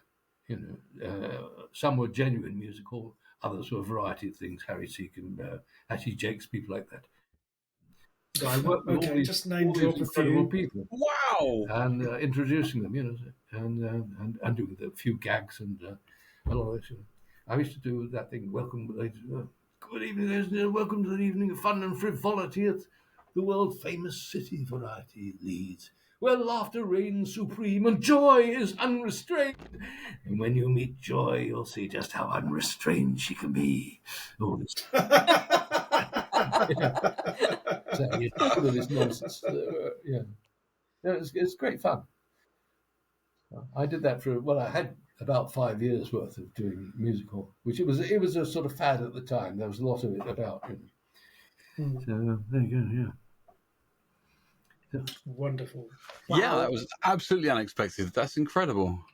Speaker 4: Some were genuine musical, others were a variety of things, Harry Seacombe, Hattie Jakes, people like that. So I worked with all these incredible people.
Speaker 1: Wow!
Speaker 4: And introducing them, and doing a few gags and a lot of this. I used to do that thing, good evening, ladies and gentlemen, welcome to the evening of fun and frivolity at the world-famous City Variety Leeds, where laughter reigns supreme and joy is unrestrained. And when you meet Joy, you'll see just how unrestrained she can be. All this. So all of this nonsense. It's great fun. I did that I had about 5 years worth of doing musical, which it was a sort of fad at the time. There was a lot of it about. So there you go. Yeah.
Speaker 3: Wonderful.
Speaker 1: Wow. Yeah, that was absolutely unexpected. That's incredible.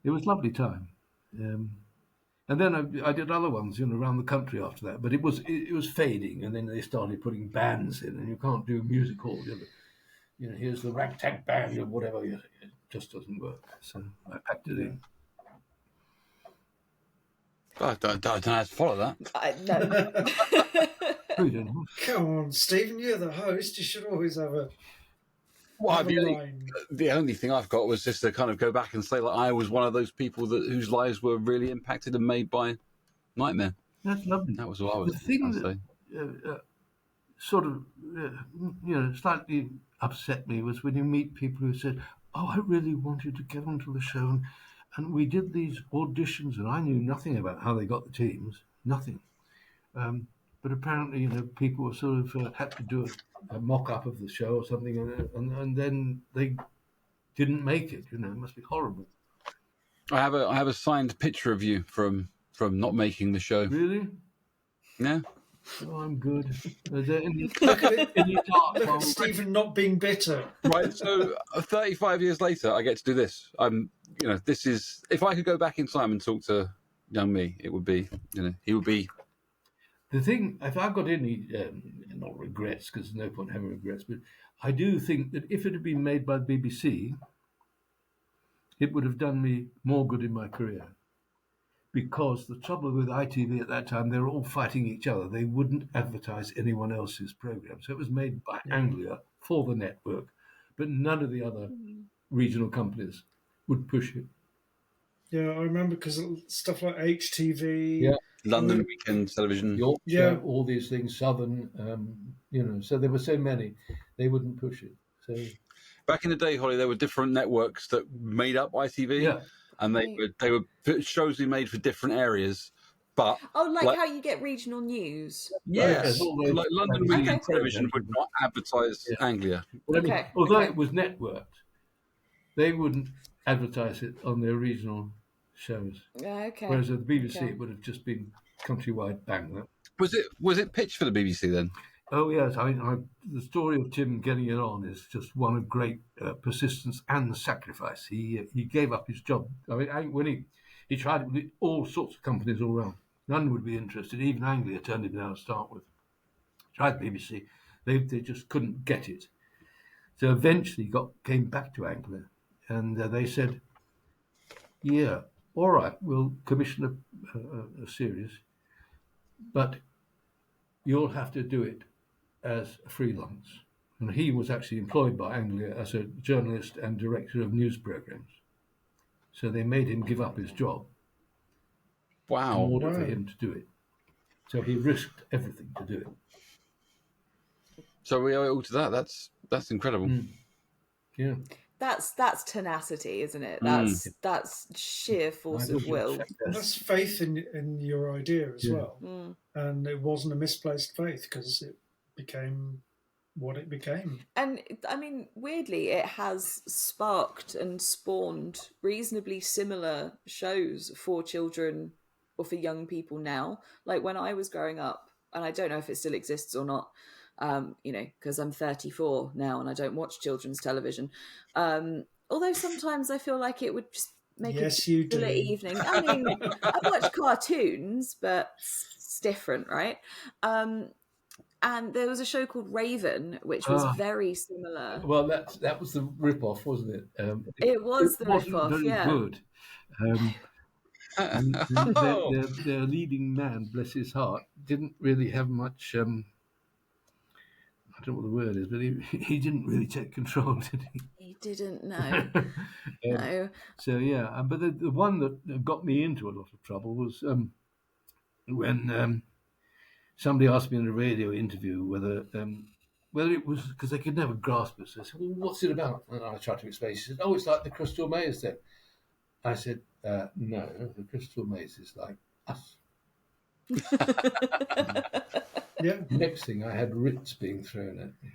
Speaker 4: It was a lovely time. And then I did other ones, around the country after that. But it was fading, and then they started putting bands in, and you can't do music hall. Here's the ragtag band or whatever. It just doesn't work. So I packed it in.
Speaker 1: I don't know how to follow that.
Speaker 2: No.
Speaker 3: Come on, Stephen, you're the host. You should always have a.
Speaker 1: Well, the only thing I've got was just to kind of go back and say, I was one of those people whose lives were really impacted and made by Knightmare.
Speaker 4: That's lovely.
Speaker 1: That was what I was.
Speaker 4: The thing that sort of, slightly upset me was when you meet people who said, "Oh, I really wanted to get onto the show, And we did these auditions, and I knew nothing about how they got the teams, nothing. But apparently, people were sort of had to do a mock-up of the show or something, and then they didn't make it. It must be horrible.
Speaker 1: I have a signed picture of you from not making the show.
Speaker 4: Really?
Speaker 1: Yeah.
Speaker 4: Oh, I'm good. Is there any
Speaker 3: Look at it.
Speaker 4: any dark
Speaker 3: Look
Speaker 4: on-
Speaker 3: at Stephen not being bitter.
Speaker 1: Right. So 35 years later, I get to do this. This is, if I could go back in time and talk to young me, it would be, he would be.
Speaker 4: The thing, if I've got any, not regrets, because there's no point having regrets, but I do think that if it had been made by the BBC, it would have done me more good in my career. Because the trouble with ITV at that time, they were all fighting each other. They wouldn't advertise anyone else's program. So it was made by Anglia for the network, but none of the other regional companies would push it.
Speaker 3: Yeah, I remember because stuff like HTV.
Speaker 4: Yeah.
Speaker 1: London Weekend Television.
Speaker 4: Yorkshire,
Speaker 3: Yeah.
Speaker 4: all these things, Southern, so there were so many, they wouldn't push it. So
Speaker 1: Back in the day, Holly, there were different networks that made up ITV.
Speaker 4: yeah,
Speaker 1: And they were shows we made for different areas, but
Speaker 2: like how you get regional news.
Speaker 1: yes,
Speaker 4: all those-
Speaker 1: like London
Speaker 2: Okay.
Speaker 1: Weekend Television would not advertise Anglia.
Speaker 4: But I mean,
Speaker 2: Okay,
Speaker 4: although
Speaker 2: okay.
Speaker 4: it was networked, they wouldn't advertise it on their regional shows.
Speaker 2: Okay.
Speaker 4: Whereas at the BBC,
Speaker 2: Okay.
Speaker 4: it would have just been countrywide bang.
Speaker 1: Was it pitched for the BBC then?
Speaker 4: Oh yes, I mean, the story of Tim getting it on is just one of great persistence and sacrifice. He gave up his job. I mean, when he tried it with all sorts of companies all around, none would be interested. Even Anglia turned him down to start with. Tried the BBC, they just couldn't get it. So eventually, came back to Anglia, and they said, "Yeah, all right, we'll commission a series, but you'll have to do it as a freelance." And he was actually employed by Anglia as a journalist and director of news programs. So they made him give up his job in
Speaker 1: Wow.
Speaker 4: order for
Speaker 3: Wow.
Speaker 4: him to do it. So he risked everything to do it.
Speaker 1: So we owe it all to that. That's incredible.
Speaker 4: Yeah.
Speaker 2: That's tenacity, isn't it?
Speaker 1: Mm.
Speaker 2: That's sheer force of will.
Speaker 3: That's faith in your idea as
Speaker 4: Yeah.
Speaker 3: well.
Speaker 2: Mm.
Speaker 3: And it wasn't a misplaced faith because it became what it became.
Speaker 2: And I mean, weirdly, it has sparked and spawned reasonably similar shows for children or for young people now. Like when I was growing up, and I don't know if it still exists or not, because I'm 34 now and I don't watch children's television. Although sometimes I feel like it would just make
Speaker 3: Yes,
Speaker 2: a
Speaker 3: you do.
Speaker 2: fuller evening. I mean, I watch cartoons, but it's different, right? And there was a show called Raven, which was very similar.
Speaker 4: Well, that was the rip-off, wasn't it?
Speaker 2: It was the
Speaker 4: wasn't
Speaker 2: rip-off,
Speaker 4: very
Speaker 2: yeah.
Speaker 4: good. And their leading man, bless his heart, didn't really have much. I don't know what the word is, but he didn't really take control, did he?
Speaker 2: He didn't know. No.
Speaker 4: So yeah, but the one that got me into a lot of trouble was when somebody asked me in a radio interview whether it was because they could never grasp it. So I said, "Well, what's it about?" And I tried to explain. She said, "Oh, it's like the Crystal Maze then." I said, "No, the Crystal Maze is like us."
Speaker 3: Yeah.
Speaker 4: Next thing, I had writs being thrown at me.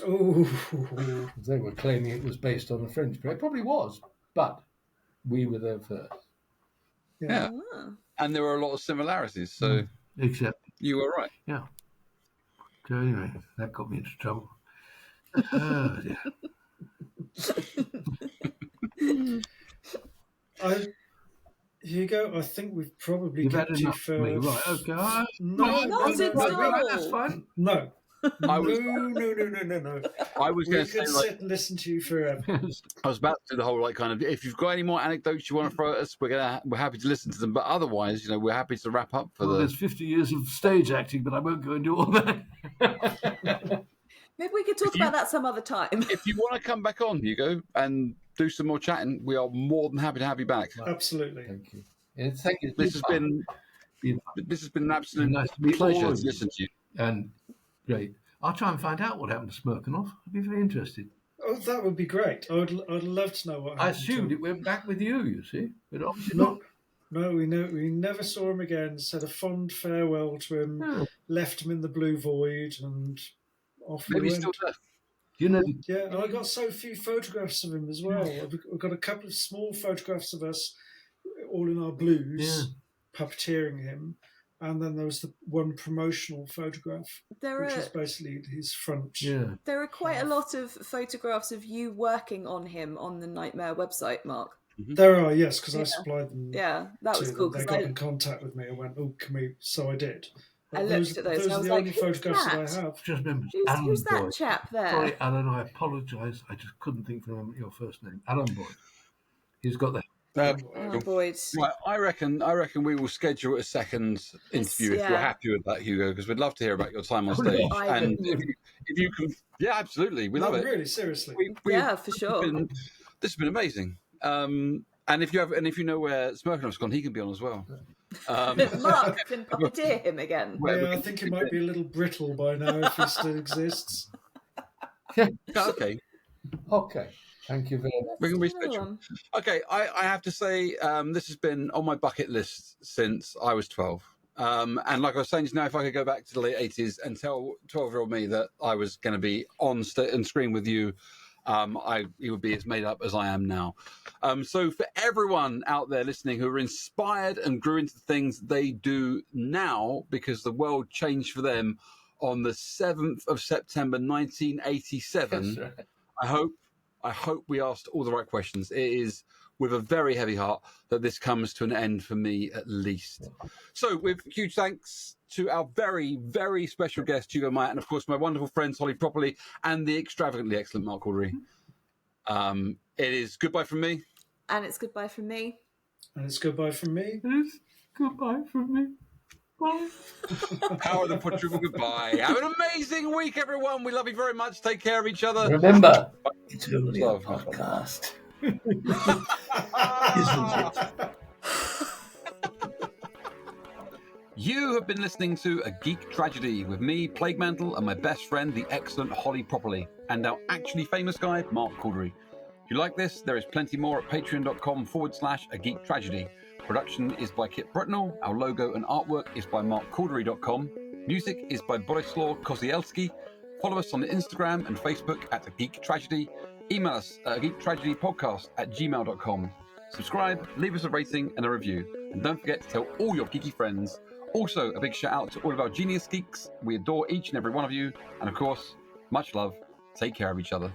Speaker 3: Oh.
Speaker 4: They were claiming it was based on a French play. It probably was, but we were there first.
Speaker 1: Yeah.
Speaker 2: Ah.
Speaker 1: And there were a lot of similarities, so
Speaker 4: Except,
Speaker 1: you were right.
Speaker 4: yeah. So anyway, that got me into trouble. Oh, dear.
Speaker 3: Hugo, I think we've probably
Speaker 4: You've had
Speaker 3: kept you
Speaker 4: enough
Speaker 3: for
Speaker 4: of me, right? Okay.
Speaker 3: No,
Speaker 2: Not at
Speaker 4: Right,
Speaker 2: all.
Speaker 4: that's fine.
Speaker 3: no.
Speaker 1: I was
Speaker 3: No.
Speaker 1: I was
Speaker 3: We
Speaker 1: going to
Speaker 3: could
Speaker 1: say, like,
Speaker 3: sit and listen to you forever.
Speaker 1: I was about to do the whole like kind of, if you've got any more anecdotes you want to throw at us, we're happy to listen to them. But otherwise, we're happy to wrap up for
Speaker 4: Well,
Speaker 1: the.
Speaker 4: there's 50 years of stage acting, but I won't go into all that.
Speaker 2: Maybe we could talk about that some other time.
Speaker 1: If you want to come back on, Hugo, and do some more chatting, we are more than happy to have you back.
Speaker 3: Absolutely.
Speaker 4: Thank you. And thank you.
Speaker 1: This has been
Speaker 4: Been
Speaker 1: an absolute
Speaker 4: nice to meet
Speaker 1: pleasure
Speaker 4: all
Speaker 1: to
Speaker 4: of you.
Speaker 1: listen to you.
Speaker 4: And great. I'll try and find out what happened to Smirkanoff. I'd be very interested.
Speaker 3: Oh, that would be great. I'd love to know what happened.
Speaker 4: I assumed it went back with you. You see, but obviously
Speaker 3: No,
Speaker 4: not.
Speaker 3: no, we never saw him again. Said a fond farewell to him,
Speaker 4: Oh.
Speaker 3: left him in the blue void, and off
Speaker 1: Maybe
Speaker 3: we
Speaker 1: he's
Speaker 3: went.
Speaker 1: still there.
Speaker 4: You know,
Speaker 3: Yeah, and I got so few photographs of him as well. I've got a couple of small photographs of us, all in our blues, puppeteering him, and then there was the one promotional photograph, which is basically his front.
Speaker 4: yeah.
Speaker 2: There are quite a lot of photographs of you working on him on the Knightmare website, Mark.
Speaker 3: There are, yes, because I supplied them.
Speaker 2: Yeah, that was
Speaker 3: to
Speaker 2: cool.
Speaker 3: them. They got in contact with me and went, "Oh, can we?" So I did.
Speaker 2: I looked at those and I
Speaker 3: are
Speaker 2: was
Speaker 3: the
Speaker 2: like,
Speaker 3: only
Speaker 2: "Who's
Speaker 3: photographs
Speaker 2: that?"
Speaker 3: that I have.
Speaker 4: Just remember,
Speaker 2: Who's that
Speaker 4: Boyd.
Speaker 2: chap there?
Speaker 4: Sorry, Alan. I apologise. I just couldn't think of your first name. Alan Boyd. He's got the.
Speaker 2: Oh, Boyd.
Speaker 1: Right, I reckon we will schedule a second interview if you're happy with that, Hugo, because we'd love to hear about your time on stage. And if you can, yeah, absolutely, we love it.
Speaker 3: Really, seriously.
Speaker 2: Yeah, for sure.
Speaker 1: This has been amazing. And if you know where Smirkanov's gone, he can be on as well.
Speaker 2: Mark can puppeteer him again.
Speaker 3: Yeah, I think he might be a little brittle by now if he still exists.
Speaker 1: Okay.
Speaker 4: Thank you very much.
Speaker 1: We can reschedule. Okay, I have to say this has been on my bucket list since I was 12. And like I was saying just now, if I could go back to the late 80s and tell 12-year-old me that I was going to be on screen with you, it would be as made up as I am now. So for everyone out there listening who are inspired and grew into the things they do now because the world changed for them on the 7th of September 1987, right. I hope we asked all the right questions. It is with a very heavy heart that this comes to an end for me, at least. So with huge thanks to our very, very special guest, Hugo Myatt, and of course my wonderful friends, Holly Properly, and the extravagantly excellent Mark Cordery. It is goodbye from me.
Speaker 2: And it's goodbye from me.
Speaker 3: And it's goodbye from me.
Speaker 4: It is goodbye from me. Bye.
Speaker 1: Power of the quadruple goodbye. Have an amazing week, everyone. We love you very much. Take care of each other.
Speaker 4: Remember, it's only a podcast. Isn't it?
Speaker 1: You have been listening to A Geek Tragedy with me, Plague Mantle, and my best friend, the excellent Holly Properly, and our actually famous guy, Mark Cordery. If you like this, there is plenty more at patreon.com/A Geek Tragedy. Production is by Kit Brutnell. Our logo and artwork is by markcordery.com. Music is by Borislaw Kozielski. Follow us on Instagram and Facebook at A Geek Tragedy. Email us at geektragedypodcast@gmail.com. Subscribe, leave us a rating and a review. And don't forget to tell all your geeky friends. Also, a big shout out to all of our genius geeks. We adore each and every one of you. And of course, much love. Take care of each other.